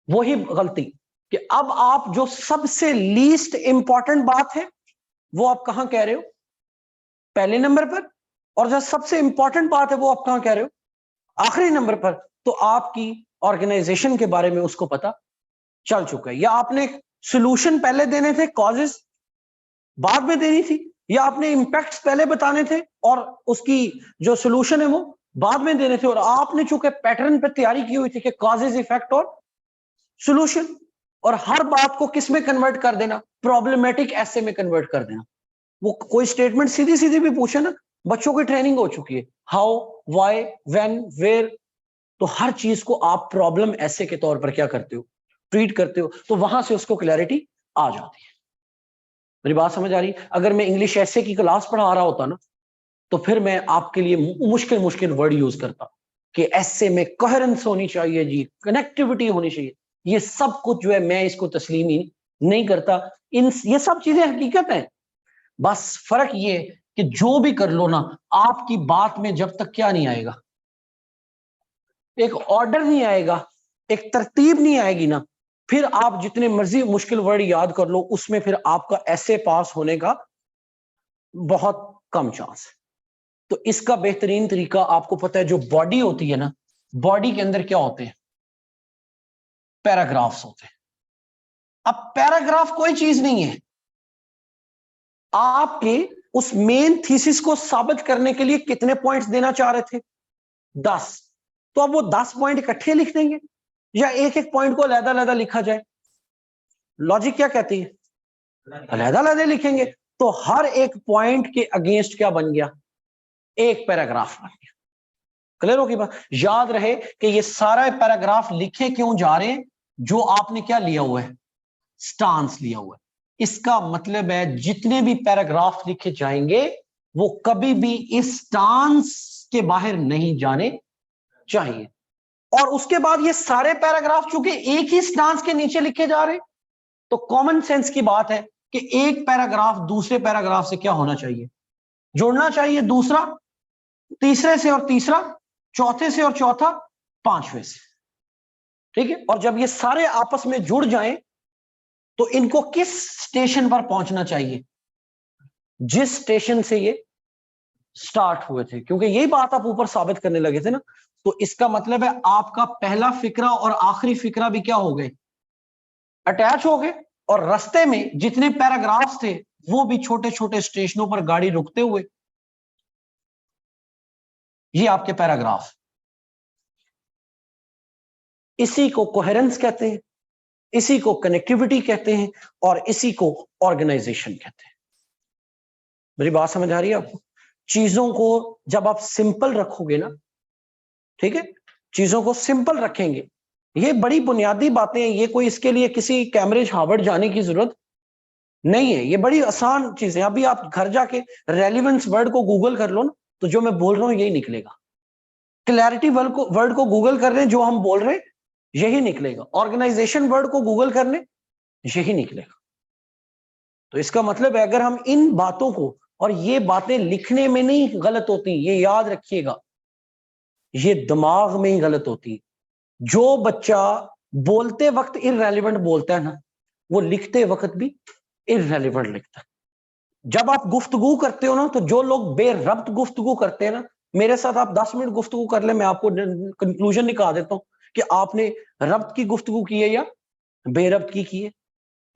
वही गलती कि अब आप जो सबसे लीस्ट इंपॉर्टेंट बात है वो आप कहां कह रहे हो? पहले नंबर पर। और जो सबसे इंपॉर्टेंट बात है वो आप कहां कह रहे हो? आखिरी नंबर पर। तो आपकी ऑर्गेनाइजेशन के बारे में उसको पता चल चुका है, या आपने सोल्यूशन पहले देने थे, कॉजेस बाद में देनी थी, या आपने इंपैक्ट्स पहले बताने थे और उसकी जो सोल्यूशन है वो बाद में देने थे, और आपने चूंकि पैटर्न पे तैयारी की हुई थी कि कॉजेज, इफेक्ट और सोल्यूशन, और हर बात को किस में कन्वर्ट कर देना? प्रॉब्लमेटिक ऐसे में कन्वर्ट कर देना। वो कोई स्टेटमेंट सीधी सीधी भी पूछे ना, बच्चों की ट्रेनिंग हो चुकी है, हाउ, व्हाई, व्हेन, वेयर, तो हर चीज को आप प्रॉब्लम ऐसे के तौर पर क्या करते हो? ट्रीट करते हो, तो वहां से उसको क्लैरिटी आ जाती है। मेरी बात समझ आ रही? अगर मैं इंग्लिश ऐसे की क्लास पढ़ा रहा होता ना, तो फिर मैं आपके लिए मुश्किल मुश्किल वर्ड यूज करता कि ऐसे में कोहेरेंस होनी चाहिए जी, कनेक्टिविटी होनी चाहिए, ये सब कुछ जो है मैं इसको तस्लीम ही नहीं करता। ये सब चीजें हकीकत है, बस फर्क ये कि जो भी कर लो ना, आपकी बात में जब तक क्या नहीं आएगा, एक ऑर्डर नहीं आएगा, एक तरतीब नहीं आएगी ना, फिर आप जितने मर्जी मुश्किल वर्ड याद कर लो, उसमें फिर आपका ऐसे पास होने का बहुत कम चांस है। तो इसका बेहतरीन तरीका आपको पता है, जो बॉडी होती है ना, बॉडी के अंदर क्या होते हैं? पैराग्राफ्स होते हैं। अब पैराग्राफ कोई चीज नहीं है, आपके उस मेन थीसिस को साबित करने के लिए कितने पॉइंट्स देना चाह रहे थे? 10। तो अब वो 10 पॉइंट इकट्ठे लिख देंगे या एक एक पॉइंट को अलग-अलग लिखा जाए? लॉजिक क्या कहती है? अलग-अलग लिखेंगे। तो हर एक पॉइंट के अगेंस्ट क्या बन गया? एक पैराग्राफ बन गया। क्लियर होगी बात? याद रहे कि ये सारा पैराग्राफ लिखे क्यों जा रहे हैं? जो आपने क्या लिया हुआ है? स्टांस लिया हुआ है। इसका मतलब है जितने भी पैराग्राफ लिखे जाएंगे वो कभी भी इस स्टांस के बाहर नहीं जाने चाहिए। और उसके बाद ये सारे पैराग्राफ चूंकि एक ही स्टांस के नीचे लिखे जा रहे हैं, तो कॉमन सेंस की बात है कि एक पैराग्राफ दूसरे पैराग्राफ से क्या होना चाहिए? जुड़ना चाहिए। दूसरा तीसरे से, और तीसरा चौथे से, और चौथा पांचवें से। ठीक है, और जब ये सारे आपस में जुड़ जाएं तो इनको किस स्टेशन पर पहुंचना चाहिए? जिस स्टेशन से ये स्टार्ट हुए थे, क्योंकि यही बात आप ऊपर साबित करने लगे थे ना। तो इसका मतलब है आपका पहला फिक्रा और आखिरी फिक्रा भी क्या हो गए? अटैच हो गए। और रास्ते में जितने पैराग्राफ्स थे वो भी छोटे छोटे स्टेशनों पर गाड़ी रुकते हुए, ये आपके पैराग्राफ। इसी को कोहेरेंस कहते हैं, इसी को कनेक्टिविटी कहते हैं, और इसी को ऑर्गेनाइजेशन कहते हैं। मेरी बात समझ आ रही है आपको? चीजों को जब आप सिंपल रखोगे ना, ठीक है, चीजों को सिंपल रखेंगे, ये बड़ी बुनियादी बातें हैं, ये कोई इसके लिए किसी कैम्ब्रिज हार्वर्ड जाने की जरूरत नहीं है, ये बड़ी आसान चीज है। अभी आप घर जाके रेलिवेंस वर्ड को गूगल कर लो ना, तो जो मैं बोल रहा हूं यही निकलेगा। क्लैरिटी वर्ड को गूगल कर रहे हैं, जो हम बोल रहे हैं यही निकलेगा। ऑर्गेनाइजेशन वर्ड को गूगल करने, यही निकलेगा। तो इसका मतलब है अगर हम इन बातों को, और ये बातें लिखने में नहीं गलत होती, ये याद रखिएगा, ये दिमाग में ही गलत होती है। जो बच्चा बोलते वक्त इररेलेवेंट बोलता है ना, वो लिखते वक्त भी इररेलेवेंट लिखता है। जब आप गुफ्तगू करते हो ना, तो जो लोग बेरब्त गुफ्तगू करते हैं ना, मेरे साथ आप 10 मिनट गुफ्तगू कर ले, मैं आपको कंक्लूजन निकाल देता हूं कि आपने रब्त की गुफ्तगू की है या बेरब्त की है।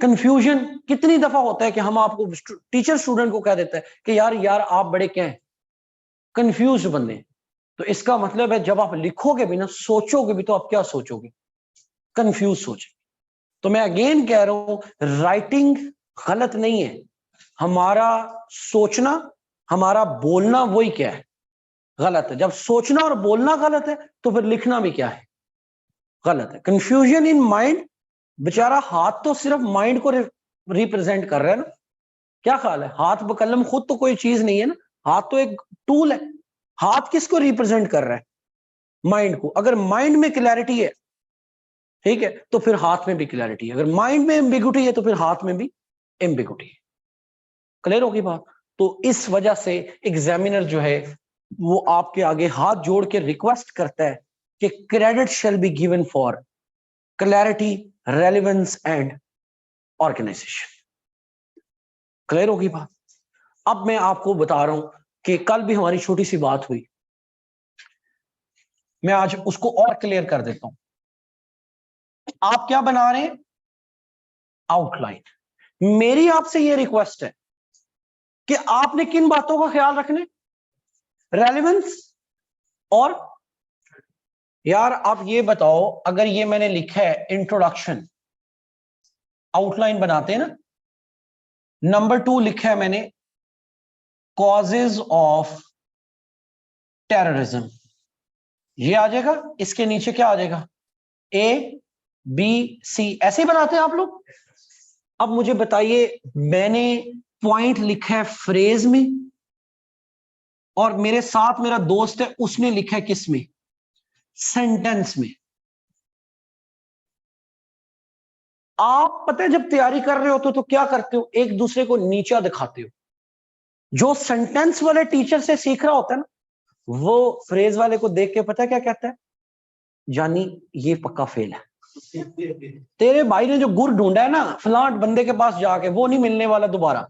कंफ्यूजन कितनी दफा होता है कि हम आपको, टीचर स्टूडेंट को कह देता है कि यार आप बड़े क्या हैं, कंफ्यूज बंदे। तो इसका मतलब है जब आप लिखोगे भी ना, सोचोगे भी, तो आप क्या सोचोगे? कंफ्यूज सोचोगे। तो मैं अगेन कह रहा हूं, राइटिंग गलत नहीं है। हमारा सोचना, हमारा बोलना वही क्या है, गलत है। जब सोचना और बोलना गलत है तो फिर लिखना भी क्या है, गलत है। कंफ्यूजन इन माइंड, बेचारा हाथ तो सिर्फ माइंड को रिप्रेजेंट कर रहा है ना। क्या ख्याल है, हाथ बकलम खुद तो कोई चीज नहीं है ना, हाथ तो एक टूल है। हाथ किसको रिप्रेजेंट कर रहा है, माइंड को। अगर माइंड में क्लैरिटी है, ठीक है, तो फिर हाथ में भी क्लैरिटी है। अगर माइंड में एम्बिगुइटी है तो फिर हाथ में भी एम्बिगुइटी है। क्लियर होगी बात। तो इस वजह से एग्जामिनर जो है वो आपके आगे हाथ जोड़ के रिक्वेस्ट करता है कि credit shall be given for clarity, relevance and organization. Clear होगी बात। अब मैं आपको बता रहा हूं कि कल भी हमारी छोटी सी बात हुई, मैं आज उसको और क्लियर कर देता हूं। आप क्या बना रहे हैं, आउटलाइन। मेरी आपसे यह रिक्वेस्ट है कि आपने किन बातों का ख्याल रखने, रेलेवेंस और, यार आप ये बताओ, अगर ये मैंने लिखा है इंट्रोडक्शन, आउटलाइन बनाते हैं ना, नंबर 2 लिखा है मैंने कॉजेज ऑफ टेररिज्म, ये आ जाएगा। इसके नीचे क्या आ जाएगा, ए बी सी, ऐसे ही बनाते हैं आप लोग। अब मुझे बताइए, मैंने पॉइंट लिखा है फ्रेज में और मेरे साथ मेरा दोस्त है उसने लिखा है किस में, सेंटेंस में। आप पता है जब तैयारी कर रहे होते हो तो क्या करते हो, एक दूसरे को नीचा दिखाते हो। जो सेंटेंस वाले टीचर से सीख रहा होता है ना, वो फ्रेज वाले को देख के पता है क्या कहता है, जानी ये पक्का फेल है, तेरे भाई ने जो गुर ढूंढा है ना फलाट बंदे के पास जाके, वो नहीं मिलने वाला दोबारा।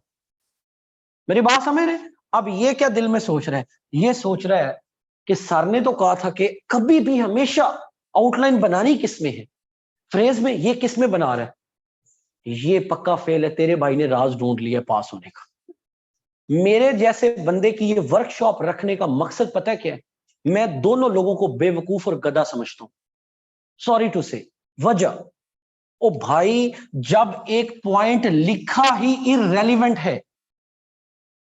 मेरी बात समझ रहे। अब ये क्या दिल में सोच रहा है, ये सोच रहा है कि सर ने तो कहा था कि कभी भी हमेशा आउटलाइन बनानी किस में है, फ्रेज में, ये किस में बना रहा है, ये पक्का फेल है, तेरे भाई ने राज ढूंढ लिया पास होने का। मेरे जैसे बंदे की ये वर्कशॉप रखने का मकसद पता है क्या है, मैं दोनों लोगों को बेवकूफ और गधा समझता हूं, सॉरी टू से। वजह, ओ भाई, जब एक पॉइंट लिखा ही इररेलेवेंट है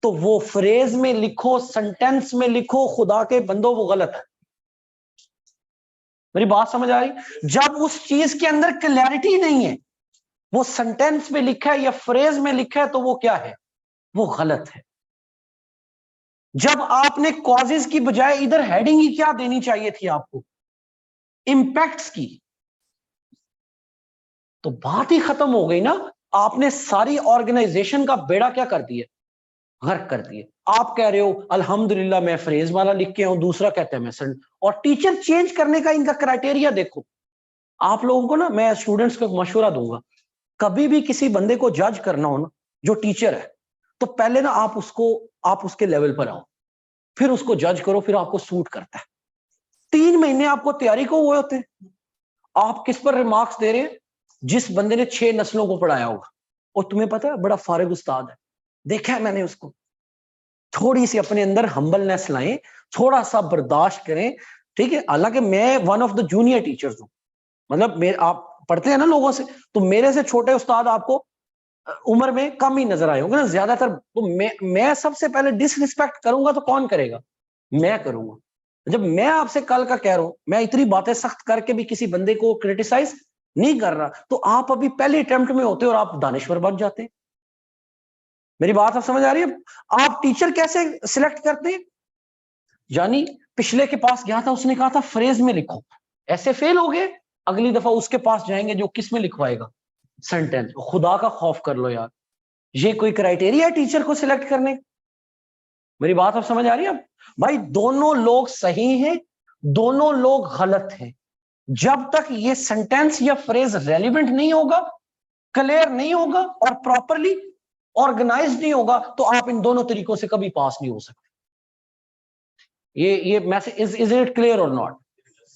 तो वो फ्रेज में लिखो, सेंटेंस में लिखो, खुदा के बंदो वो गलत है। मेरी बात समझ आ रही। जब उस चीज के अंदर क्लैरिटी नहीं है, वो सेंटेंस में लिखा है या फ्रेज में लिखा है, तो वो क्या है, वो गलत है। जब आपने कॉजेज की बजाय इधर हेडिंग ही क्या देनी चाहिए थी आपको, इंपैक्ट्स की, तो बात ही खत्म हो गई ना। आपने सारी ऑर्गेनाइजेशन का बेड़ा क्या कर दिया, गर्क कर दिया। आप कह रहे हो अल्हम्दुलिल्लाह मैं फ्रेज वाला लिख के हूं, दूसरा कहता है मैं सन। और टीचर चेंज करने का इनका क्राइटेरिया देखो। आप लोगों को ना मैं स्टूडेंट्स को एक मशवरा दूंगा, कभी भी किसी बंदे को जज करना हो ना, जो टीचर है, तो पहले ना आप उसके लेवल पर आओ, फिर उसको जज करो, फिर आपको सूट करता है। 3 महीने आपको तैयारी को हुए होते हैं, आप किस पर रिमार्क्स दे रहे हैं, जिस बंदे ने 6 नस्लों को पढ़ाया होगा। और तुम्हें पता है बड़ा फारिग उस्ताद है, देखा है मैंने उसको। थोड़ी सी अपने अंदर हम्बलनेस लाएं, थोड़ा सा बर्दाश्त करें, ठीक है। हालांकि मैं one of the junior teachers हूं, मतलब आप पढ़ते हैं ना लोगों से, तो मेरे से छोटे उस्ताद आपको उम्र में कम ही नजर आए होंगे ना ज्यादातर। तो मैं सबसे पहले डिसरिस्पेक्ट करूंगा तो कौन करेगा, मैं करूंगा। जब मैं आपसे कल का कह रहा हूं, मैं इतनी बातें सख्त करके भी किसी बंदे को क्रिटिसाइज नहीं कर रहा, तो आप अभी पहले अटेम्प्ट में होते और आप दानिश्वर बन जाते। मेरी बात आप समझ आ रही है। आप टीचर कैसे सिलेक्ट करते हैं, यानी पिछले के पास गया था, उसने कहा था फ्रेज में लिखो, ऐसे फेल हो गए, अगली दफा उसके पास जाएंगे जो किस में लिखवाएगा, सेंटेंस। खुदा का खौफ कर लो यार, ये कोई क्राइटेरिया है टीचर को सिलेक्ट करने। मेरी बात आप समझ आ रही है। भाई दोनों लोग सही हैं, दोनों लोग गलत हैं। जब तक ये सेंटेंस या फ्रेज रेलिवेंट नहीं होगा, क्लियर नहीं होगा और प्रॉपरली ऑर्गेनाइज नहीं होगा, तो आप इन दोनों तरीकों से कभी पास नहीं हो सकते। ये मैसेज, इज इट क्लियर और नॉट?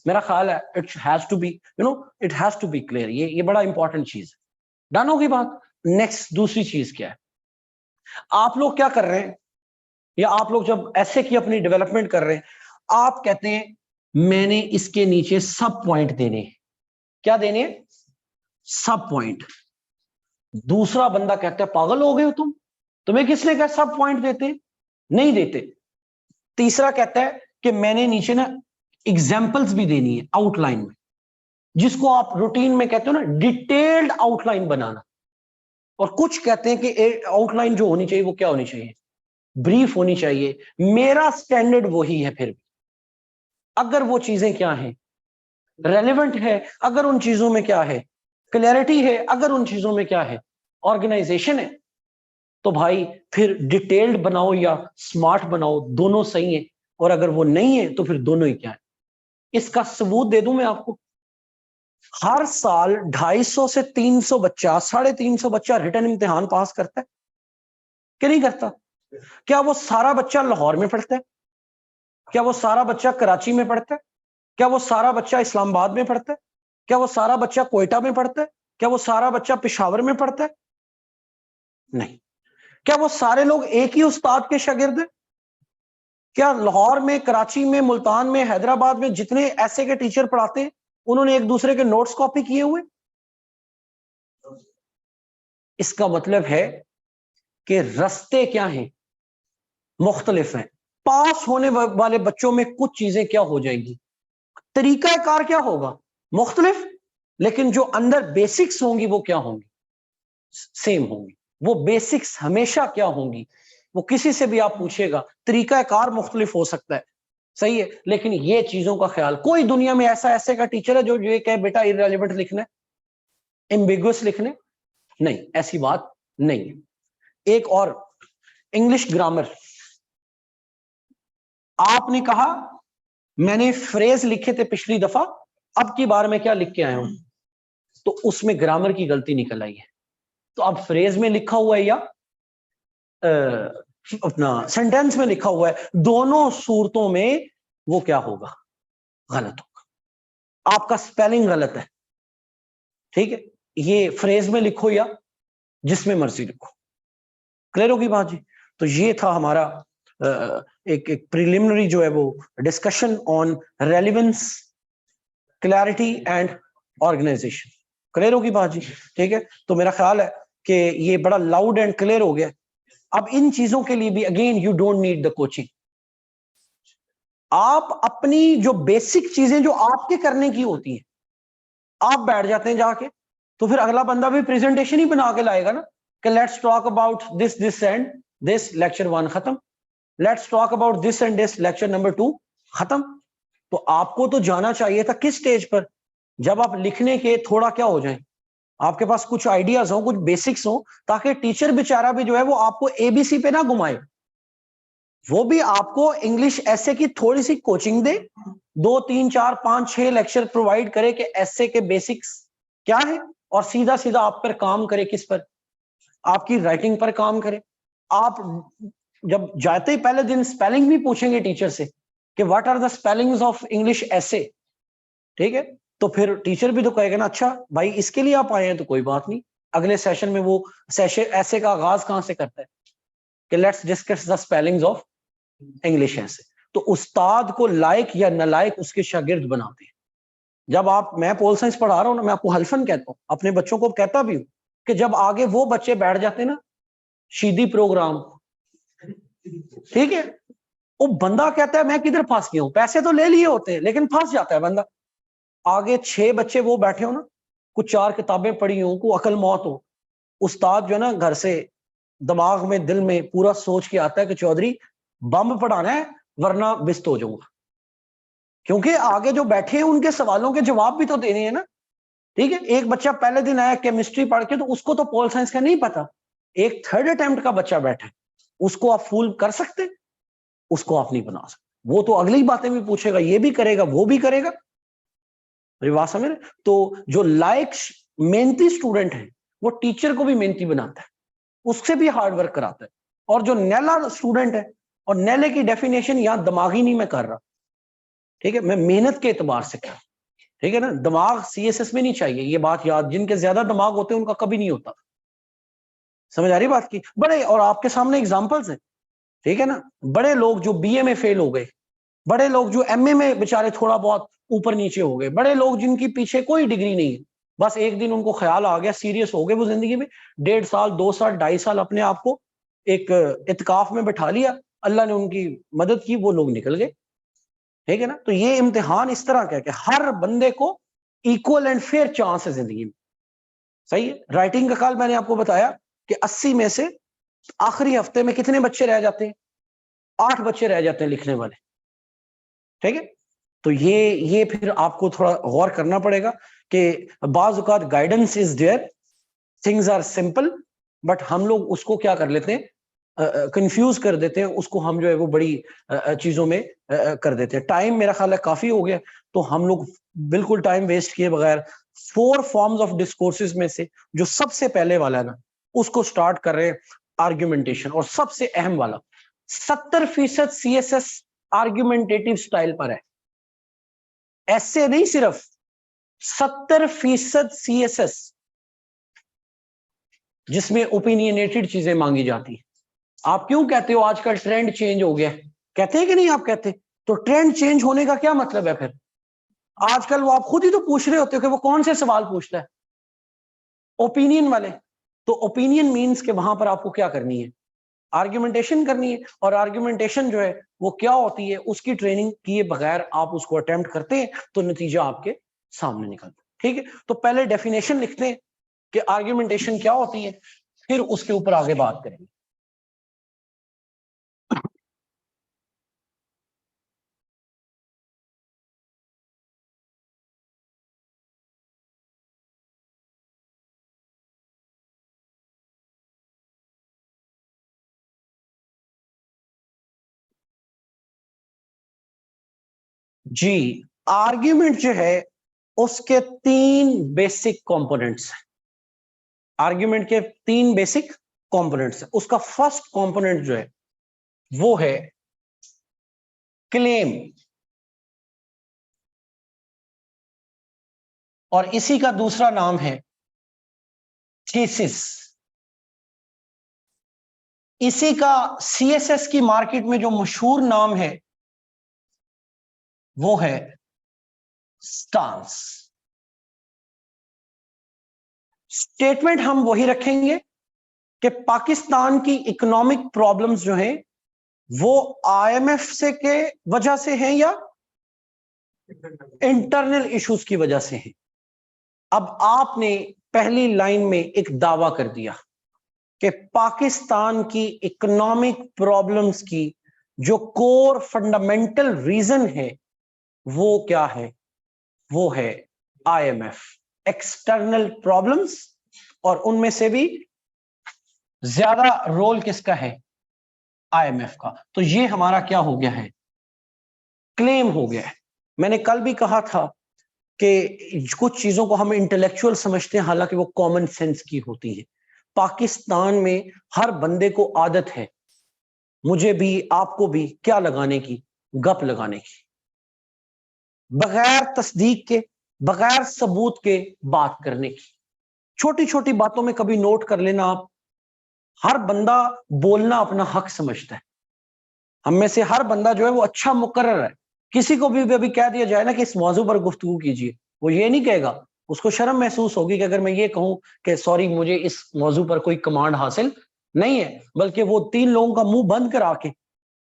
मेरा ख्याल है it has to be, it has to be clear. ये बड़ा इंपॉर्टेंट चीज है। डन होगी बात। नेक्स्ट दूसरी चीज क्या है, आप लोग क्या कर रहे हैं, या आप लोग जब ऐसे की अपनी डेवलपमेंट कर रहे हैं, आप कहते हैं मैंने इसके नीचे सब पॉइंट देने। क्या देने, सब पॉइंट। दूसरा बंदा कहता है पागल हो गए हो तुम, तुम्हें किसने कहा सब पॉइंट देते? नहीं देते। तीसरा कहता है कि मैंने नीचे ना एग्जाम्पल्स भी देनी है आउटलाइन में, जिसको आप रूटीन में कहते हो ना डिटेल्ड आउटलाइन बनाना। और कुछ कहते हैं कि आउटलाइन जो होनी चाहिए वो क्या होनी चाहिए? ब्रीफ होनी चाहिए। मेरा स्टैंडर्ड वही है। फिर भी अगर वो चीजें क्या हैं, रेलेवेंट है, अगर उन चीजों में क्या है, क्लैरिटी है, अगर उन चीजों में क्या है, ऑर्गेनाइजेशन है, तो भाई फिर डिटेल्ड बनाओ या स्मार्ट बनाओ, दोनों सही है। और अगर वो नहीं है तो फिर दोनों ही क्या है। इसका सबूत दे दूं मैं आपको। हर साल 250 से 300 बच्चा, 350 बच्चा रिटन इम्तिहान पास करता है कि नहीं करता? क्या वो सारा बच्चा लाहौर में पढ़ता है? क्या वो सारा बच्चा कराची में पढ़ता है? क्या वो सारा बच्चा इस्लामाबाद में पढ़ता है? क्या वो सारा बच्चा कोयटा में पढ़ता है? क्या वो सारा बच्चा पिशावर में पढ़ता है? नहीं। क्या वो सारे लोग एक ही उस्ताद के शागिर्द हैं? क्या लाहौर में, कराची में, मुल्तान में, हैदराबाद में जितने ऐसे के टीचर पढ़ाते हैं उन्होंने एक दूसरे के नोट्स कॉपी किए हुए? इसका मतलब है कि रास्ते क्या हैं, मुख्तलिफ हैं। पास होने वाले बच्चों में कुछ चीजें क्या हो जाएगी, तरीका कार क्या होगा, मुख्तलिफ, लेकिन जो अंदर बेसिक्स होंगी वो क्या होंगी, सेम होंगी। वो बेसिक्स हमेशा क्या होंगी, वो किसी से भी आप पूछेगा, तरीका कार मुख्तलिफ हो सकता है, सही है, लेकिन ये चीजों का ख्याल कोई दुनिया में ऐसे का टीचर है जो ये कहे बेटा इररेलेवेंट लिखना है, एम्बिगुअस लिखने, नहीं, ऐसी बात नहीं है। एक और, इंग्लिश ग्रामर। आपने कहा मैंने फ्रेज लिखे थे पिछली दफा, अब की बार मैं क्या लिख के आया हूं, तो उसमें ग्रामर की गलती निकल आई है। तो अब फ्रेज में लिखा हुआ है या अपना सेंटेंस में लिखा हुआ है, दोनों सूरतों में वो क्या होगा, गलत होगा। आपका स्पेलिंग गलत है, ठीक है, ये फ्रेज में लिखो या जिसमें मर्जी लिखो। क्लियर होगी बात जी? तो ये था हमारा एक प्रिलिमिनरी जो है वो discussion on relevance, clarity and organization. Clear होगी बात जी? ठीक है, तो मेरा ख्याल है कि ये बड़ा लाउड एंड क्लियर हो गया। अब इन चीजों के लिए भी again you don't need the coaching. आप अपनी जो बेसिक चीजें जो आपके करने की होती हैं, आप बैठ जाते हैं जाके, तो फिर अगला बंदा भी प्रेजेंटेशन ही बना के लाएगा ना कि let's talk about this and this, lecture 1 खत्म। Let's talk about this and this, lecture number 2 खत्म। तो आपको तो जाना चाहिए था किस स्टेज पर, जब आप लिखने के थोड़ा क्या हो जाए, आपके पास कुछ आइडियाज हो, कुछ बेसिक्स हो, ताकि टीचर बेचारा भी जो है वो आपको एबीसी पे ना घुमाए, वो भी आपको इंग्लिश ऐसे की थोड़ी सी कोचिंग दे, 2 3 4 5 6 लेक्चर प्रोवाइड करे कि ऐसे के बेसिक्स क्या है, और सीधा सीधा आप पर काम करे, किस पर, आपकी राइटिंग पर काम करे। आप जब जाते ही पहले दिन स्पेलिंग भी पूछेंगे टीचर से कि what are the spellings of English ऐसे, ठीक है, तो फिर टीचर भी तो कहेगा ना, अच्छा भाई इसके लिए आप आए हैं तो कोई बात नहीं, अगले सेशन में वो सेशन ऐसे का आगाज कहां से करता है कि let's discuss the spellings of English ऐसे। तो उस्ताद को लायक या नालायक उसके शागिर्द बनाते हैं। जब आप, मैं पोल साइंस पढ़ा रहा हूं ना, मैं आपको हल्फन कहता हूं, अपने बच्चों को कहता भी हूं कि जब आगे वो बच्चे बैठ जाते हैं ना शीदी प्रोग्राम, ठीक है, वो बंदा कहता है मैं किधर फंस गया हूं, पैसे तो ले लिए होते हैं लेकिन फंस जाता है बंदा। आगे 6 बच्चे वो बैठे हो ना, कुछ 4 किताबें पढ़ी हो, को अकल मौत हो, उस्ताद जो है ना घर से दिमाग में दिल में पूरा सोच के आता है कि चौधरी बम पढ़ाना है वरना बिस्त हो जाऊंगा, क्योंकि आगे जो बैठे हैं उनके सवालों के जवाब भी तो देने हैं ना। ठीक है, एक बच्चा पहले दिन आया केमिस्ट्री पढ़ के, तो उसको तो पोल साइंस का नहीं पता, एक थर्ड अटेम्प्ट का बच्चा बैठा है, उसको आप फूल कर सकते, उसको आप नहीं बना सकते। वो तो अगली बातें भी पूछेगा, ये भी करेगा, वो भी करेगा। बात समझ रहे? तो जो लायक मेहनती स्टूडेंट है वो टीचर को भी मेहनती बनाता है, उससे भी हार्ड वर्क कराता है। और जो नैला स्टूडेंट है, और नैले की डेफिनेशन यहां दिमागी नहीं मैं कर रहा, ठीक है, मैं मेहनत के एतबार से कर रहा, ठीक है ना, दिमाग सीएसएस में नहीं चाहिए, ये बात याद, जिनके ज्यादा दिमाग होते हैं उनका कभी नहीं होता। समझ आ रही बात की? बड़े, और आपके सामने एग्जांपल्स हैं, ठीक है ना, बड़े लोग जो बीए में फेल हो गए, बड़े लोग जो एमए में बेचारे थोड़ा बहुत ऊपर नीचे हो गए, बड़े लोग जिनकी पीछे कोई डिग्री नहीं है, बस एक दिन उनको ख्याल आ गया, सीरियस हो गए वो जिंदगी में, 1.5 साल 2 साल 2.5 साल अपने आप को एक इत्काफ में बैठा लिया, अल्लाह ने उनकी मदद की, वो लोग निकल गए। ठीक है ना? तो ये इम्तिहान इस तरह का है कि हर बंदे को इक्वल एंड फेयर चांस है जिंदगी में। सही है। राइटिंग का कल मैंने आपको बताया कि 80 में से आखिरी हफ्ते में कितने बच्चे रह जाते हैं? 8 बच्चे रह जाते हैं लिखने वाले। ठीक है। तो ये फिर आपको थोड़ा गौर करना पड़ेगा कि बाज़ औक़ात guidance is there, things are simple, but हम लोग उसको क्या कर लेते हैं, कंफ्यूज कर देते हैं उसको, हम जो है वो बड़ी चीजों में कर देते हैं। टाइम मेरा ख्याल है काफी हो गया, तो हम लोग बिल्कुल टाइम वेस्ट किए बगैर 4 फॉर्म्स ऑफ डिस्कोर्सेज में से जो सबसे पहले वाला है ना, उसको स्टार्ट कर रहे हैं, आर्ग्यूमेंटेशन। और सबसे अहम वाला 70% CSS आर्ग्यूमेंटेटिव स्टाइल पर है, ऐसे नहीं, सिर्फ 70% CSS जिसमें ओपिनियनेटेड चीजें मांगी जाती है। आप क्यों कहते हो आजकल ट्रेंड चेंज हो गया? कहते हैं कि नहीं आप कहते? तो ट्रेंड चेंज होने का क्या मतलब है फिर? आजकल वो आप खुद ही तो पूछ रहे होते हो कि वो कौन से सवाल पूछता है, ओपिनियन वाले। तो ओपिनियन मींस कि वहां पर आपको क्या करनी है, आर्ग्यूमेंटेशन करनी है। और आर्ग्यूमेंटेशन जो है वो क्या होती है, उसकी ट्रेनिंग किए बगैर आप उसको अटेम्प्ट करते हैं तो नतीजा आपके सामने निकलता है। ठीक है। तो पहले डेफिनेशन लिखते हैं कि आर्ग्यूमेंटेशन क्या होती है, फिर उसके ऊपर आगे बात करेंगे। जी, आर्ग्यूमेंट जो है उसके 3 बेसिक कंपोनेंट्स हैं। आर्ग्यूमेंट के 3 बेसिक कंपोनेंट्स हैं। उसका फर्स्ट कंपोनेंट जो है वो है क्लेम, और इसी का दूसरा नाम है थीसिस। इसी का CSS की मार्केट में जो मशहूर नाम है वो है स्टांस। स्टेटमेंट हम वही रखेंगे कि पाकिस्तान की इकोनॉमिक प्रॉब्लम्स जो हैं वो IMF से के वजह से हैं या इंटरनल इश्यूज की वजह से हैं। अब आपने पहली लाइन में एक दावा कर दिया कि पाकिस्तान की इकोनॉमिक प्रॉब्लम्स की जो कोर फंडामेंटल रीजन है वो क्या है, वो है IMF, एक्सटर्नल प्रॉब्लम्स। और उनमें से भी ज्यादा रोल किसका है, IMF का। तो ये हमारा क्या हो गया है, क्लेम हो गया है। मैंने कल भी कहा था कि कुछ चीजों को हम इंटेलेक्चुअल समझते हैं, हालांकि वो कॉमन सेंस की होती है। पाकिस्तान में हर बंदे को आदत है, मुझे भी आपको भी, क्या लगाने की, गप लगाने की, बगैर तस्दीक के, बगैर सबूत के बात करने की। छोटी छोटी बातों में कभी नोट कर लेना आप, हर बंदा बोलना अपना हक समझता है। हम में से हर बंदा जो है वो अच्छा मुकर्रर है। किसी को भी अभी कह दिया जाए ना कि इस मौजू पर गुफ्तगू कीजिए, वो ये नहीं कहेगा, उसको शर्म महसूस होगी कि अगर मैं ये कहूं कि सॉरी मुझे इस मौजू पर कोई कमांड हासिल नहीं है, बल्कि वो 3 लोगों का मुंह बंद करा के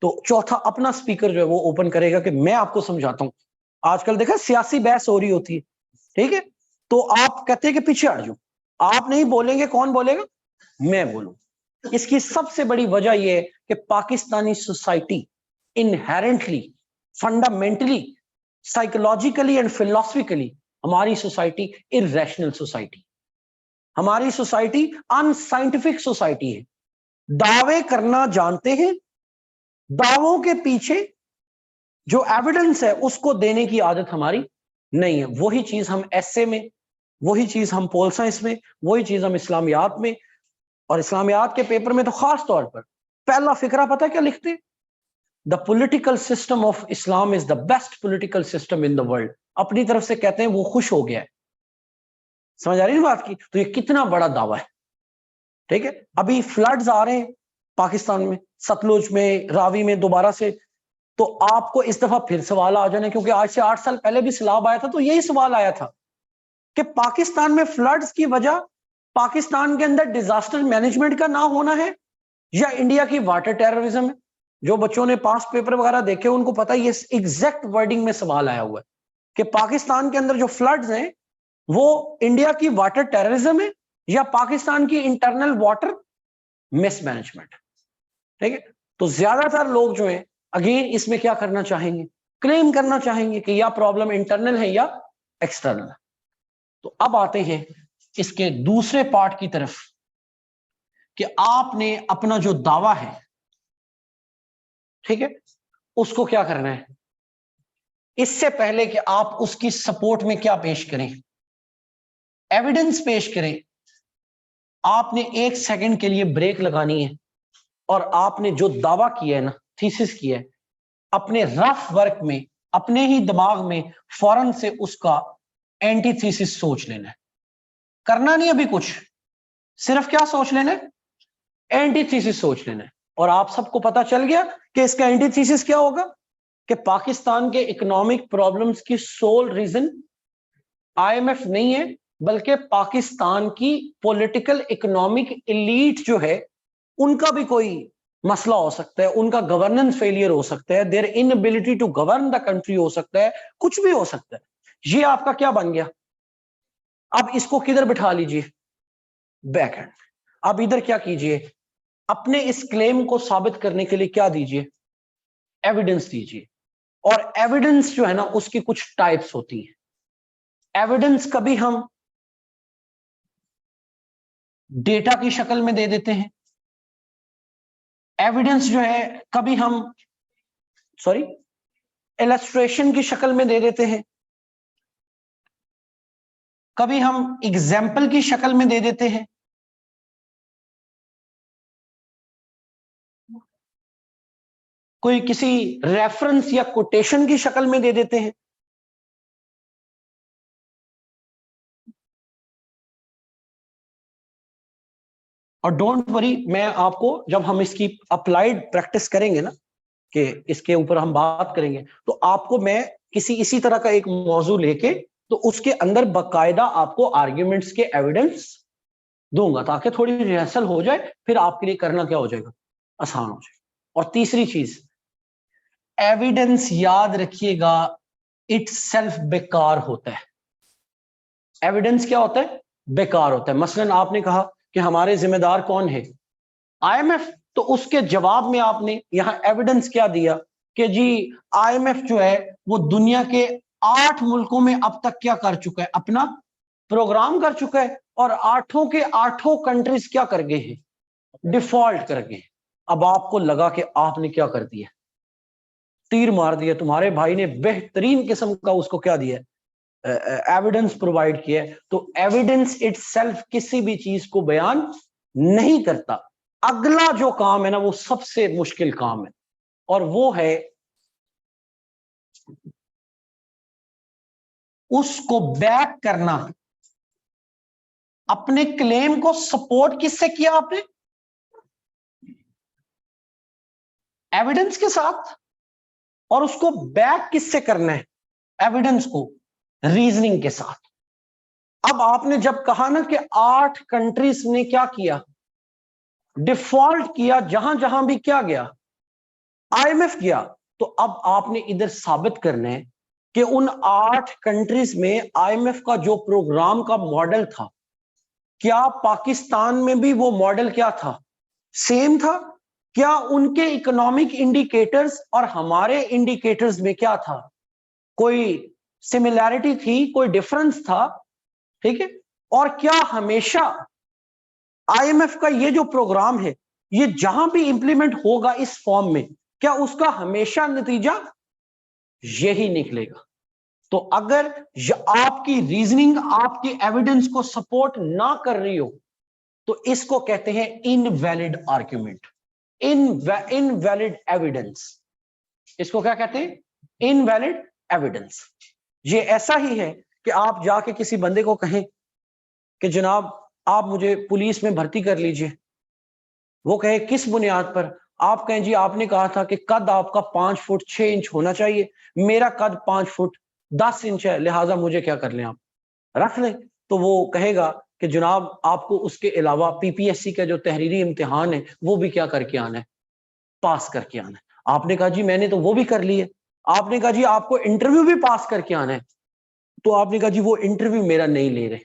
तो चौथा अपना स्पीकर जो है वो ओपन करेगा कि मैं आपको समझाता हूं। आजकल देखा सियासी बहस हो रही होती है, ठीक है, तो आप कहते हैं कि पीछे हट जाओ, आप नहीं बोलेंगे, कौन बोलेगा, मैं बोलूं। इसकी सबसे बड़ी वजह यह है कि Pakistani society inherently, fundamentally, psychologically and philosophically हमारी सोसाइटी इररेशनल सोसाइटी, हमारी सोसाइटी अनसाइंटिफिक सोसाइटी है। दावे करना जानते हैं, दावों के पीछे जो एविडेंस है उसको देने की आदत हमारी नहीं है। वही चीज हम एसए में, वही चीज हम पोल साइंस में, वही चीज हम इस्लामियात में, और इस्लामियात के पेपर में तो खास तौर पर पहला फिक्रा पता है क्या लिखते हैं, the political system of Islam is the best political system in the world. अपनी तरफ से कहते हैं वो खुश हो गया है। समझ आ रही है बात की? तो ये कितना बड़ा दावा है। ठीक है। अभी फ्लड्स आ रहे हैं पाकिस्तान में, सतलुज में, रावी में दोबारा से। तो आपको इस दफा फिर सवाल आ जाना, क्योंकि आज से 8 साल पहले भी सैलाब आया था तो यही सवाल आया था कि पाकिस्तान में फ्लड्स की वजह पाकिस्तान के अंदर डिजास्टर मैनेजमेंट का ना होना है या इंडिया की वाटर टेररिज्म है? जो बच्चों ने पास पेपर वगैरह देखे उनको पता है, ये एग्जैक्ट वर्डिंग में सवाल आया हुआ है कि पाकिस्तान के अंदर जो फ्लड्स हैं वो इंडिया की वाटर टेररिज्म है या पाकिस्तान की इंटरनल वाटर मिसमैनेजमेंट। ठीक है, तो ज्यादातर लोग जो हैं अगेन इसमें क्या करना चाहेंगे, क्लेम करना चाहेंगे कि या प्रॉब्लम इंटरनल है या एक्सटर्नल है। तो अब आते हैं इसके दूसरे पार्ट की तरफ कि आपने अपना जो दावा है, ठीक है, उसको क्या करना है। इससे पहले कि आप उसकी सपोर्ट में क्या पेश करें, एविडेंस पेश करें, आपने 1 सेकंड के लिए ब्रेक लगानी है और आपने जो दावा किया है ना, थीसिस किया है, अपने रफ वर्क में, अपने ही दिमाग में फौरन से उसका एंटी थीसिस सोच लेना है। करना नहीं अभी कुछ, सिर्फ क्या सोच लेना है, एंटी थीसिस सोच लेना है। और आप सबको पता चल गया कि इसका एंटी थीसिस क्या होगा कि पाकिस्तान के इकोनॉमिक प्रॉब्लम्स की सोल रीजन आईएमएफ नहीं है, बल्कि पाकिस्तान की पॉलिटिकल इकोनॉमिक एलीट जो है उनका भी कोई मसला हो सकता है, उनका गवर्नेंस फेलियर हो सकता है, their inability to govern the country हो सकता है, कुछ भी हो सकता है। ये आपका क्या बन गया। अब इसको किधर बिठा लीजिए, बैक हैंड। अब इधर क्या कीजिए, अपने इस क्लेम को साबित करने के लिए क्या दीजिए, एविडेंस दीजिए। और एविडेंस जो है ना उसकी कुछ टाइप्स होती है। एविडेंस कभी हम डेटा की शक्ल में दे देते हैं, एविडेंस जो है कभी हम इलस्ट्रेशन की शक्ल में दे देते हैं, कभी हम एग्जाम्पल की शक्ल में दे देते हैं, कोई किसी रेफरेंस या कोटेशन की शक्ल में दे देते हैं। और डोंट वरी, मैं आपको जब हम इसकी अप्लाइड प्रैक्टिस करेंगे ना, कि इसके ऊपर हम बात करेंगे, तो आपको मैं इसी तरह का एक मौजू लेके तो उसके अंदर बकायदा आपको आर्ग्यूमेंट्स के एविडेंस दूंगा ताकि थोड़ी रिहर्सल हो जाए, फिर आपके लिए करना क्या हो जाएगा, आसान हो जाएगा। और तीसरी चीज, एविडेंस याद रखिएगा इटसेल्फ बेकार होता है। एविडेंस क्या होता है, बेकार होता है। मसलन आपने कहा कि हमारे जिम्मेदार कौन है, आईएमएफ, तो उसके जवाब में आपने यहां एविडेंस क्या दिया कि जी आईएमएफ जो है वो दुनिया के 8 मुल्कों में अब तक क्या कर चुका है, अपना प्रोग्राम कर चुका है, और 8 के 8 कंट्रीज क्या कर गए हैं, डिफॉल्ट कर गए। अब आपको लगा कि आपने क्या कर दिया, तीर मार दिया, तुम्हारे भाई ने बेहतरीन किस्म का उसको क्या दिया, एविडेंस प्रोवाइड किया है। तो एविडेंस इटसेल्फ किसी भी चीज को बयान नहीं करता। अगला जो काम है ना वो सबसे मुश्किल काम है, और वो है उसको बैक करना। अपने क्लेम को सपोर्ट किससे किया आपने, एविडेंस के साथ, और उसको बैक किससे करना है, एविडेंस को रीजनिंग के साथ। अब आपने जब कहा ना कि 8 कंट्रीज ने क्या किया, डिफॉल्ट किया, जहां जहां भी क्या गया, आईएमएफ गया, तो अब आपने इधर साबित करना है कि उन 8 कंट्रीज में आईएमएफ का जो प्रोग्राम का मॉडल था, क्या पाकिस्तान में भी वो मॉडल क्या था, सेम था? क्या उनके इकोनॉमिक इंडिकेटर्स और हमारे इंडिकेटर्स में क्या था, कोई सिमिलैरिटी थी, कोई डिफरेंस था? ठीक है। और क्या हमेशा आईएमएफ का ये जो प्रोग्राम है, ये जहां भी इंप्लीमेंट होगा इस फॉर्म में, क्या उसका हमेशा नतीजा यही निकलेगा? तो अगर आपकी रीजनिंग आपकी एविडेंस को सपोर्ट ना कर रही हो, तो इसको कहते हैं इनवैलिड आर्ग्यूमेंट, इनवैलिड एविडेंस। इसको क्या कहते हैं, इनवैलिड एविडेंस। ये ऐसा ही है कि आप जाके किसी बंदे को कहें कि जनाब आप मुझे पुलिस में भर्ती कर लीजिए, वो कहे किस बुनियाद पर, आप कहें जी आपने कहा था कि कद आपका 5 फुट 6 इंच होना चाहिए, मेरा कद 5 फुट 10 इंच है, लिहाजा मुझे क्या कर लें आप रख लें, तो वो कहेगा कि जनाब आपको उसके अलावा पीपीएससी का जो तहरीरी इम्तिहान है वो भी क्या करके आना है, पास करके आना है। आपने कहा जी मैंने तो वो भी कर लिए। आपने कहा जी आपको इंटरव्यू भी पास करके आना है, तो आपने कहा जी वो इंटरव्यू मेरा नहीं ले रहे।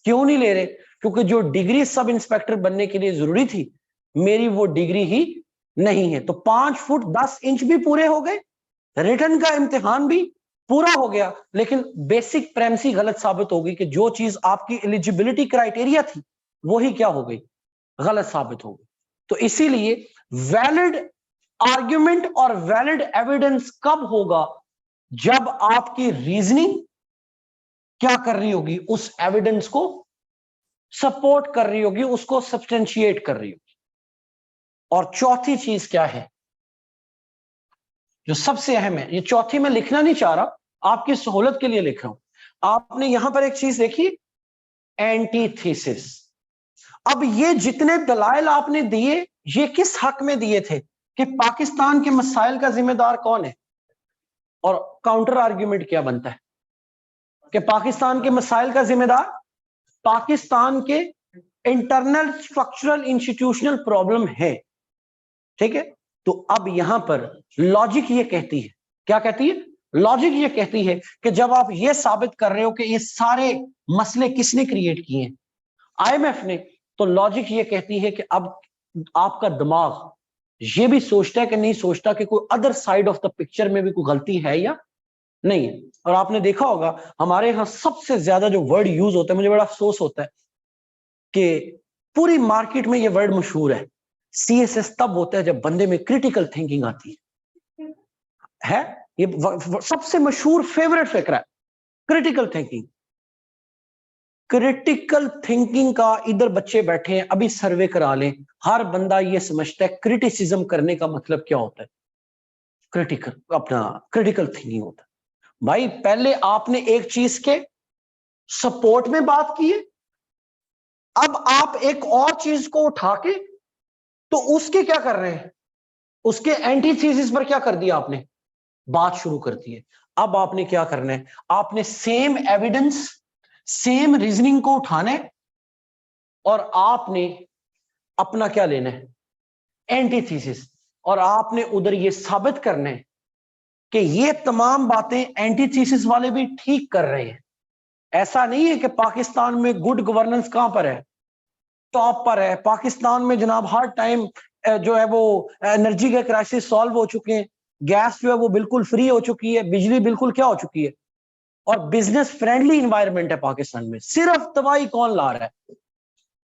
क्यों नहीं ले रहे? क्योंकि जो डिग्री सब इंस्पेक्टर बनने के लिए जरूरी थी, मेरी वो डिग्री ही नहीं है। तो 5 फुट 10 इंच भी पूरे हो गए, रिटर्न का इम्तिहान भी पूरा हो गया, लेकिन बेसिक प्रेमसी गलत साबित हो गई कि जो चीज आपकी एलिजिबिलिटी क्राइटेरिया थी वही क्या हो गई, गलत साबित हो गई। तो इसीलिए वैलिड आर्ग्यूमेंट और वैलिड एविडेंस कब होगा? जब आपकी रीजनिंग क्या कर रही होगी, उस एविडेंस को सपोर्ट कर रही होगी, उसको सब्सटेंशिएट कर रही होगी। और चौथी चीज क्या है जो सबसे अहम है, ये चौथी मैं लिखना नहीं चाह रहा, आपकी सहूलत के लिए लिख रहा हूं। आपने यहां पर एक चीज देखी, एंटीथेसिस। अब ये जितने दलाइल आपने दिए, ये किस हक में दिए थे कि पाकिस्तान के मसाइल का जिम्मेदार कौन है? और काउंटर आर्ग्यूमेंट क्या बनता है कि पाकिस्तान के मसाइल का जिम्मेदार पाकिस्तान के इंटरनल स्ट्रक्चरल इंस्टीट्यूशनल प्रॉब्लम है। ठीक है, तो अब यहां पर लॉजिक ये कहती है, क्या कहती है? लॉजिक ये कहती है कि जब आप ये साबित कर रहे हो कि ये सारे मसले किसने क्रिएट किए हैं, आईएमएफ ने, तो लॉजिक ये कहती है कि अब आपका दिमाग ये भी सोचता है कि नहीं सोचता कि कोई other side of the picture में भी कोई गलती है या नहीं है। और आपने देखा होगा हमारे यहां सबसे ज्यादा जो वर्ड यूज होता है, मुझे बड़ा अफसोस होता है कि पूरी मार्केट में ये वर्ड मशहूर है, सीएसएस तब होता है जब बंदे में क्रिटिकल थिंकिंग आती है। ये सबसे मशहूर फेवरेट फिक्र है, क्रिटिकल थिंकिंग। क्रिटिकल थिंकिंग का इधर बच्चे बैठे हैं, अभी सर्वे करा लें, हर बंदा ये समझता है क्रिटिसिज्म करने का मतलब क्या होता है, क्रिटिकल अपना क्रिटिकल थिंकिंग होता है। भाई पहले आपने एक चीज के सपोर्ट में बात की है, अब आप एक और चीज को उठा के तो उसके क्या कर रहे हैं, उसके एंटीथेसिस पर क्या कर दिया आपने, बात शुरू कर दी है। अब आपने क्या करना है, आपने सेम एविडेंस सेम रीजनिंग को उठाना है और आपने अपना क्या लेना है, एंटीथेसिस, और आपने उधर ये साबित करना है कि ये तमाम बातें एंटीथेसिस वाले भी ठीक कर रहे हैं। ऐसा नहीं है कि पाकिस्तान में गुड गवर्नेंस कहां पर है, टॉप पर है। पाकिस्तान में जनाब हर टाइम जो है वो एनर्जी के क्राइसिस सॉल्व हो चुके हैं, गैस जो है वो बिल्कुल फ्री हो चुकी है, बिजली बिल्कुल क्या हो चुकी है, और बिजनेस फ्रेंडली इन्वायरमेंट है पाकिस्तान में। सिर्फ तबाही कौन ला रहा है,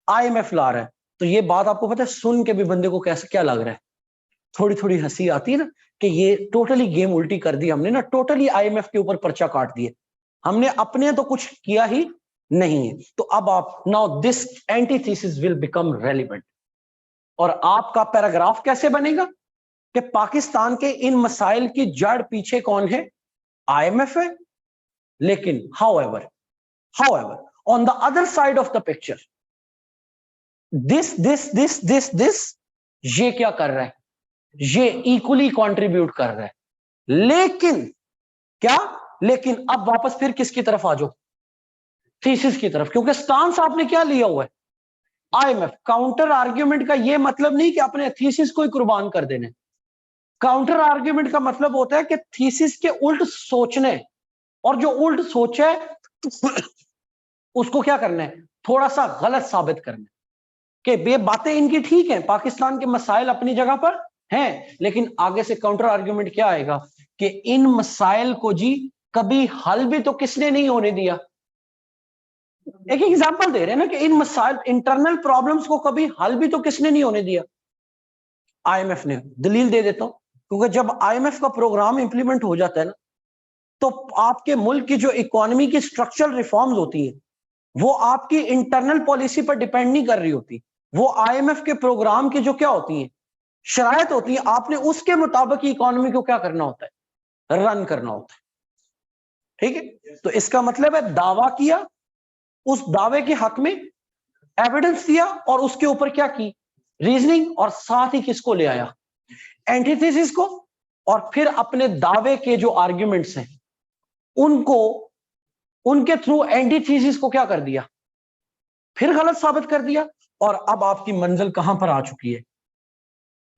आईएमएफ ला रहा है। तो ये बात आपको पता है, सुन के भी बंदे को कैसे क्या लग रहा है, थोड़ी थोड़ी हंसी आती है ना कि ये टोटली गेम उल्टी कर दी हमने ना, टोटली आईएमएफ के ऊपर पर्चा काट दिए हमने, अपने तो कुछ किया ही नहीं है। तो अब आप now this antithesis will become relevant, और आपका पैराग्राफ कैसे बनेगा कि पाकिस्तान के इन मसाइल की जड़ पीछे कौन है, आईएमएफ है। लेकिन however on the other side of the picture this ये क्या कर रहा है, ये इक्वली कंट्रीब्यूट कर रहा है। लेकिन क्या, लेकिन अब वापस फिर किसकी तरफ आ जाओ, थीसिस की तरफ, क्योंकि स्टांस आपने क्या लिया हुआ है, आईएमएफ। काउंटर आर्ग्यूमेंट का यह मतलब नहीं कि अपने थीसिस को ही कुर्बान कर देने। काउंटर आर्ग्यूमेंट का मतलब होता है कि थीसिस के उल्ट सोचने, और जो उल्ट सोचा है उसको क्या करना है, थोड़ा सा गलत साबित करना है कि ये बातें इनकी ठीक है, पाकिस्तान के मसाइल अपनी जगह पर हैं, लेकिन आगे से काउंटर आर्ग्यूमेंट क्या आएगा कि इन मसाइल को जी कभी हल भी तो किसने नहीं होने दिया। एक एग्जांपल दे रहे हैं ना कि इन मसाइल इंटरनल प्रॉब्लम्स को कभी हल भी तो किसने नहीं होने दिया, आईएमएफ ने। दलील दे देता हूं, क्योंकि जब आईएमएफ का प्रोग्राम इंप्लीमेंट हो जाता है ना, तो आपके मुल्क की जो इकोनॉमी की स्ट्रक्चरल रिफॉर्म्स होती है वो आपकी इंटरनल पॉलिसी पर डिपेंड नहीं कर रही होती, वो आईएमएफ के प्रोग्राम की जो क्या होती है, शरायत होती है, आपने उसके मुताबिक इकोनॉमी को क्या करना होता है, रन करना होता है। ठीक है, तो इसका मतलब है दावा किया, उस दावे के हक में एविडेंस दिया, और उसके ऊपर क्या की, रीजनिंग, और साथ ही किसको ले आया, एंटीथेसिस को, और फिर अपने दावे के जो आर्ग्यूमेंट्स हैं उनको उनके थ्रू एंटीथीसिस को क्या कर दिया, फिर गलत साबित कर दिया, और अब आपकी मंजिल कहां पर आ चुकी है,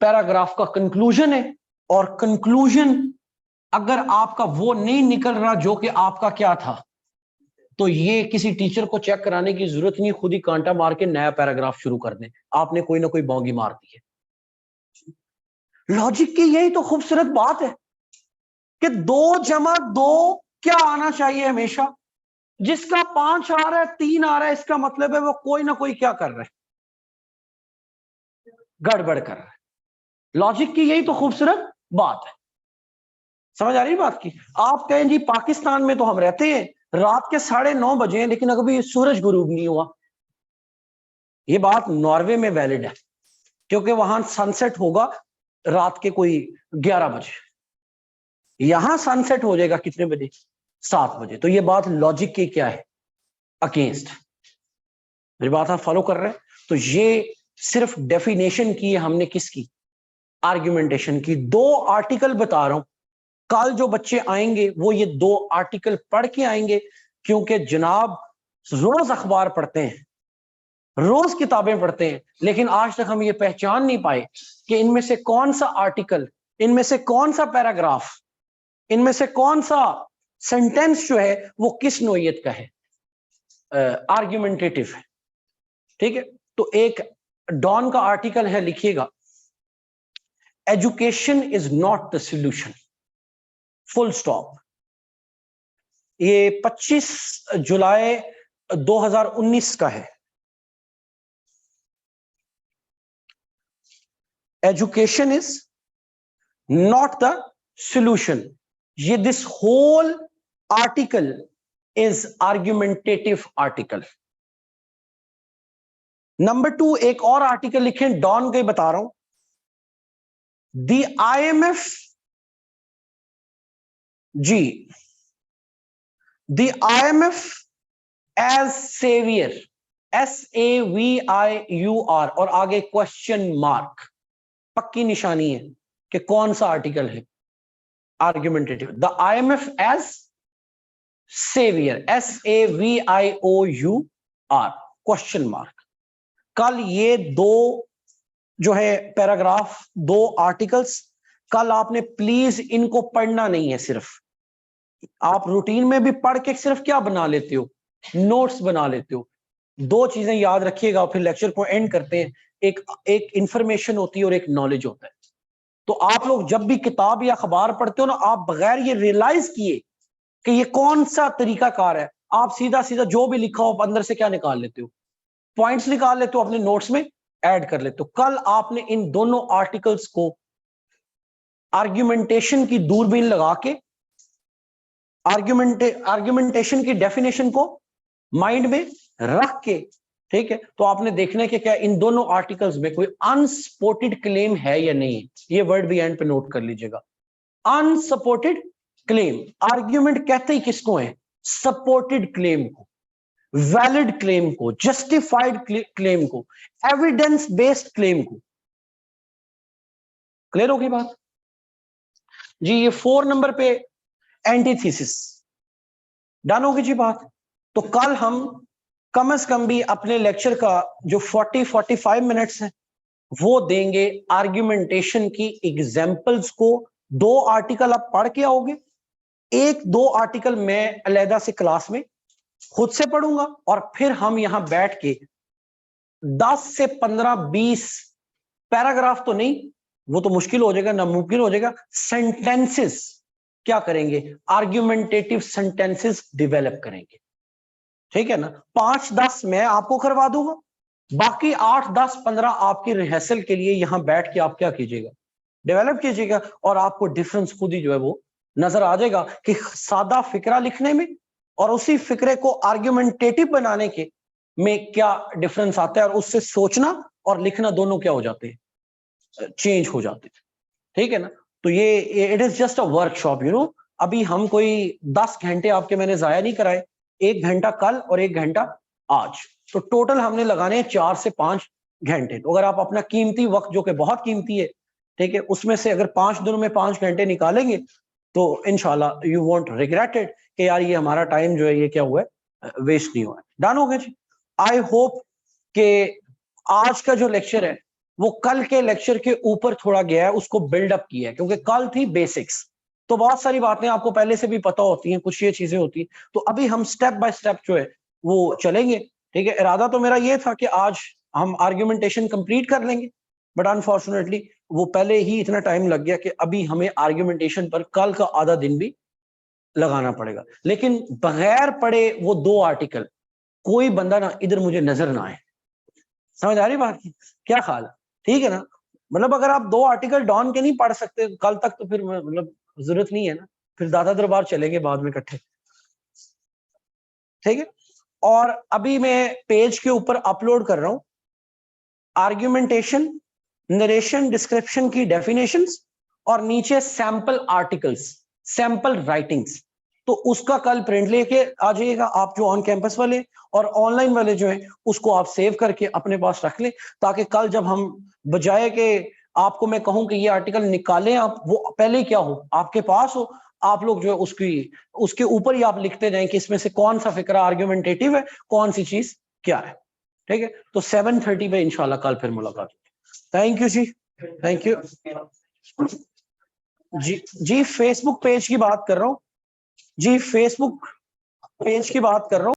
पैराग्राफ का कंक्लूजन है। और कंक्लूजन अगर आपका वो नहीं निकल रहा जो कि आपका क्या था, तो ये किसी टीचर को चेक कराने की जरूरत नहीं, खुद ही कांटा मार के नया पैराग्राफ शुरू कर दें, आपने कोई ना कोई बौंगी मार दी है। लॉजिक की यही तो खूबसूरत बात है कि 2 + 2 क्या आना चाहिए हमेशा। जिसका 5 आ रहा है, 3 आ रहा है, इसका मतलब है वो कोई ना कोई क्या कर रहा है, गड़बड़ कर रहा है। लॉजिक की यही तो खूबसूरत बात है। समझ आ रही बात की? आप कहें जी पाकिस्तान में तो हम रहते हैं, रात के 9:30 बजे हैं, लेकिन अभी सूरज गुरूब नहीं हुआ। ये बात नॉर्वे में वैलिड है, क्योंकि वहां सनसेट होगा रात के कोई 11 बजे, यहां सनसेट हो जाएगा कितने बजे, 7 बजे। तो ये बात लॉजिक की क्या है, अगेंस्ट। मेरी बात आप फॉलो कर रहे हैं? तो ये सिर्फ डेफिनेशन की है हमने, किसकी, आर्ग्यूमेंटेशन की। 2 आर्टिकल बता रहा हूं, कल जो बच्चे आएंगे वो ये 2 आर्टिकल पढ़ के आएंगे, क्योंकि जनाब रोज अखबार पढ़ते हैं, रोज किताबें पढ़ते हैं, लेकिन आज तक हम ये पहचान नहीं पाए कि इनमें से कौन सा आर्टिकल, इनमें से कौन सा पैराग्राफ, इनमें से कौन सा सेंटेंस जो है वो किस नोयत का है, आर्ग्यूमेंटेटिव है। ठीक है, तो एक डॉन का आर्टिकल है, लिखिएगा, education is not the solution, full stop. ये 25 जुलाई 2019 का है। Education is not the solution, ये this whole article is argumentative article. Number 2, एक और आर्टिकल लिखे डॉन के, बता रहा हूं, द IMF, जी, the IMF as saviour, SAVIUR, और आगे क्वेश्चन मार्क, पक्की निशानी है कि कौन सा आर्टिकल है argumentative. The IMF as saviour, SAVIOUR, question mark. कल ये 2 जो है पैराग्राफ, 2 आर्टिकल्स, कल आपने प्लीज इनको पढ़ना नहीं है, सिर्फ आप रूटीन में भी पढ़ के सिर्फ क्या बना लेते हो, नोट्स बना लेते हो। 2 चीजें याद रखिएगा, फिर लेक्चर को एंड करते हैं। एक इंफॉर्मेशन होती है और एक नॉलेज होता है। तो आप लोग जब भी किताब या अखबार पढ़ते हो ना, आप बगैर ये रियलाइज किए कि ये कौन सा तरीकाकार है, आप सीधा सीधा जो भी लिखा हो अंदर से क्या निकाल लेते हो, पॉइंट्स निकाल लेते हो, अपने नोट्स में ऐड कर लेते हो। कल आपने इन दोनों आर्टिकल्स को आर्ग्यूमेंटेशन की दूरबीन लगा के, आर्ग्यूमेंटेशन की डेफिनेशन को माइंड में रख के, ठीक है, तो आपने देखना है कि क्या इन दोनों आर्टिकल्स में कोई अनसपोर्टेड क्लेम है या नहीं। ये वर्ड भी एंड पे नोट कर लीजिएगा, अनसपोर्टेड क्लेम। आर्ग्यूमेंट कहते ही किसको है, सपोर्टेड क्लेम को, वैलिड क्लेम को, जस्टिफाइड क्लेम को, एविडेंस बेस्ड क्लेम को। क्लियर होगी बात जी? ये 4 नंबर पे एंटीथीसिस, डन होगी जी बात। तो कल हम कम से कम भी अपने लेक्चर का जो 40-45 मिनट्स है वो देंगे आर्ग्यूमेंटेशन की एग्जाम्पल्स को। 2 आर्टिकल आप पढ़ के आओगे, 1-2 आर्टिकल मैं अलहदा से क्लास में खुद से पढ़ूंगा, और फिर हम यहां बैठ के 10 से 15-20 पैराग्राफ तो नहीं, वो तो मुश्किल हो जाएगा, नामुमकिन हो जाएगा, सेंटेंसेस क्या करेंगे, आर्ग्यूमेंटेटिव सेंटेंसेस डेवलप करेंगे। ठीक है ना? 5-10 मैं आपको करवा दूंगा, बाकी 8-10-15 आपकी रिहर्सल के लिए यहां बैठ के आप क्या कीजिएगा, डेवलप कीजिएगा, और आपको डिफरेंस खुद ही जो है वो नजर आ जाएगा कि सादा फिक्रा लिखने में और उसी फिक्रे को आर्ग्यूमेंटेटिव बनाने के में क्या डिफरेंस आता है, और उससे सोचना और लिखना दोनों क्या हो जाते हैं, चेंज हो जाते हैं। ठीक है ना? तो ये it is just a workshop, you know. अभी हम कोई 10 घंटे आपके मैंने जाया नहीं कराए, 1 घंटा कल और 1 घंटा आज, तो टोटल हमने लगाने हैं 4 से 5 घंटे। तो अगर आप अपना कीमती वक्त, जो कि बहुत कीमती है, ठीक है, उसमें से अगर 5 दिनों में 5 घंटे निकालेंगे तो इंशाल्लाह यू वोंट रिग्रेट इट कि यार ये हमारा टाइम जो है ये क्या हुआ है, वेस्ट नहीं हुआ है। डन हो गया जी। आई होप कि आज का जो लेक्चर है वो कल के लेक्चर के ऊपर थोड़ा गया है, उसको बिल्डअप किया है, क्योंकि कल थी बेसिक्स, तो बहुत सारी बातें आपको पहले से भी पता होती हैं, कुछ ये चीजें होती हैं, तो अभी हम स्टेप बाय स्टेप जो है वो चलेंगे। ठीक है, इरादा तो मेरा ये था कि आज हम आर्ग्यूमेंटेशन कंप्लीट कर लेंगे, बट अनफॉर्चुनेटली वो पहले ही इतना टाइम लग गया कि अभी हमें आर्ग्यूमेंटेशन पर कल का आधा दिन भी लगाना पड़ेगा। लेकिन बगैर पढ़े वो 2 आर्टिकल कोई बंदा ना इधर मुझे नजर ना आए। समझ आ रही बात की? क्या ख्याल है? ठीक है ना? मतलब अगर आप 2 आर्टिकल डॉन के नहीं पढ़ सकते कल तक, तो फिर मतलब जरूरत नहीं है ना, फिर दादा दरबार चलेंगे बाद में इकट्ठे। ठीक है, और अभी मैं पेज के ऊपर अपलोड कर रहा हूं आर्ग्यूमेंटेशन, नरेशन, डिस्क्रिप्शन की डेफिनेशंस, और नीचे सैंपल आर्टिकल्स, सैंपल राइटिंग्स। तो उसका कल प्रिंट लेके आ जाइएगा आप, जो ऑन कैंपस वाले और ऑनलाइन वाले जो है उसको आप सेव करके अपने पास रख लें, ताकि कल जब हम बजाय के आपको मैं कहूं कि ये आर्टिकल निकालें आप, वो पहले क्या हो आपके पास हो, आप लोग जो है उसके ऊपर ही आप लिखते जाएं कि इसमें से कौन सा फिक्रा आर्ग्यूमेंटेटिव है, कौन सी चीज क्या है। ठीक है, तो 7:30 पे इंशाल्लाह कल फिर मुलाकात। थैंक यू जी, थैंक यू जी। जी फेसबुक पेज की बात कर रहा हूँ, जी फेसबुक पेज की बात कर रहा हूँ।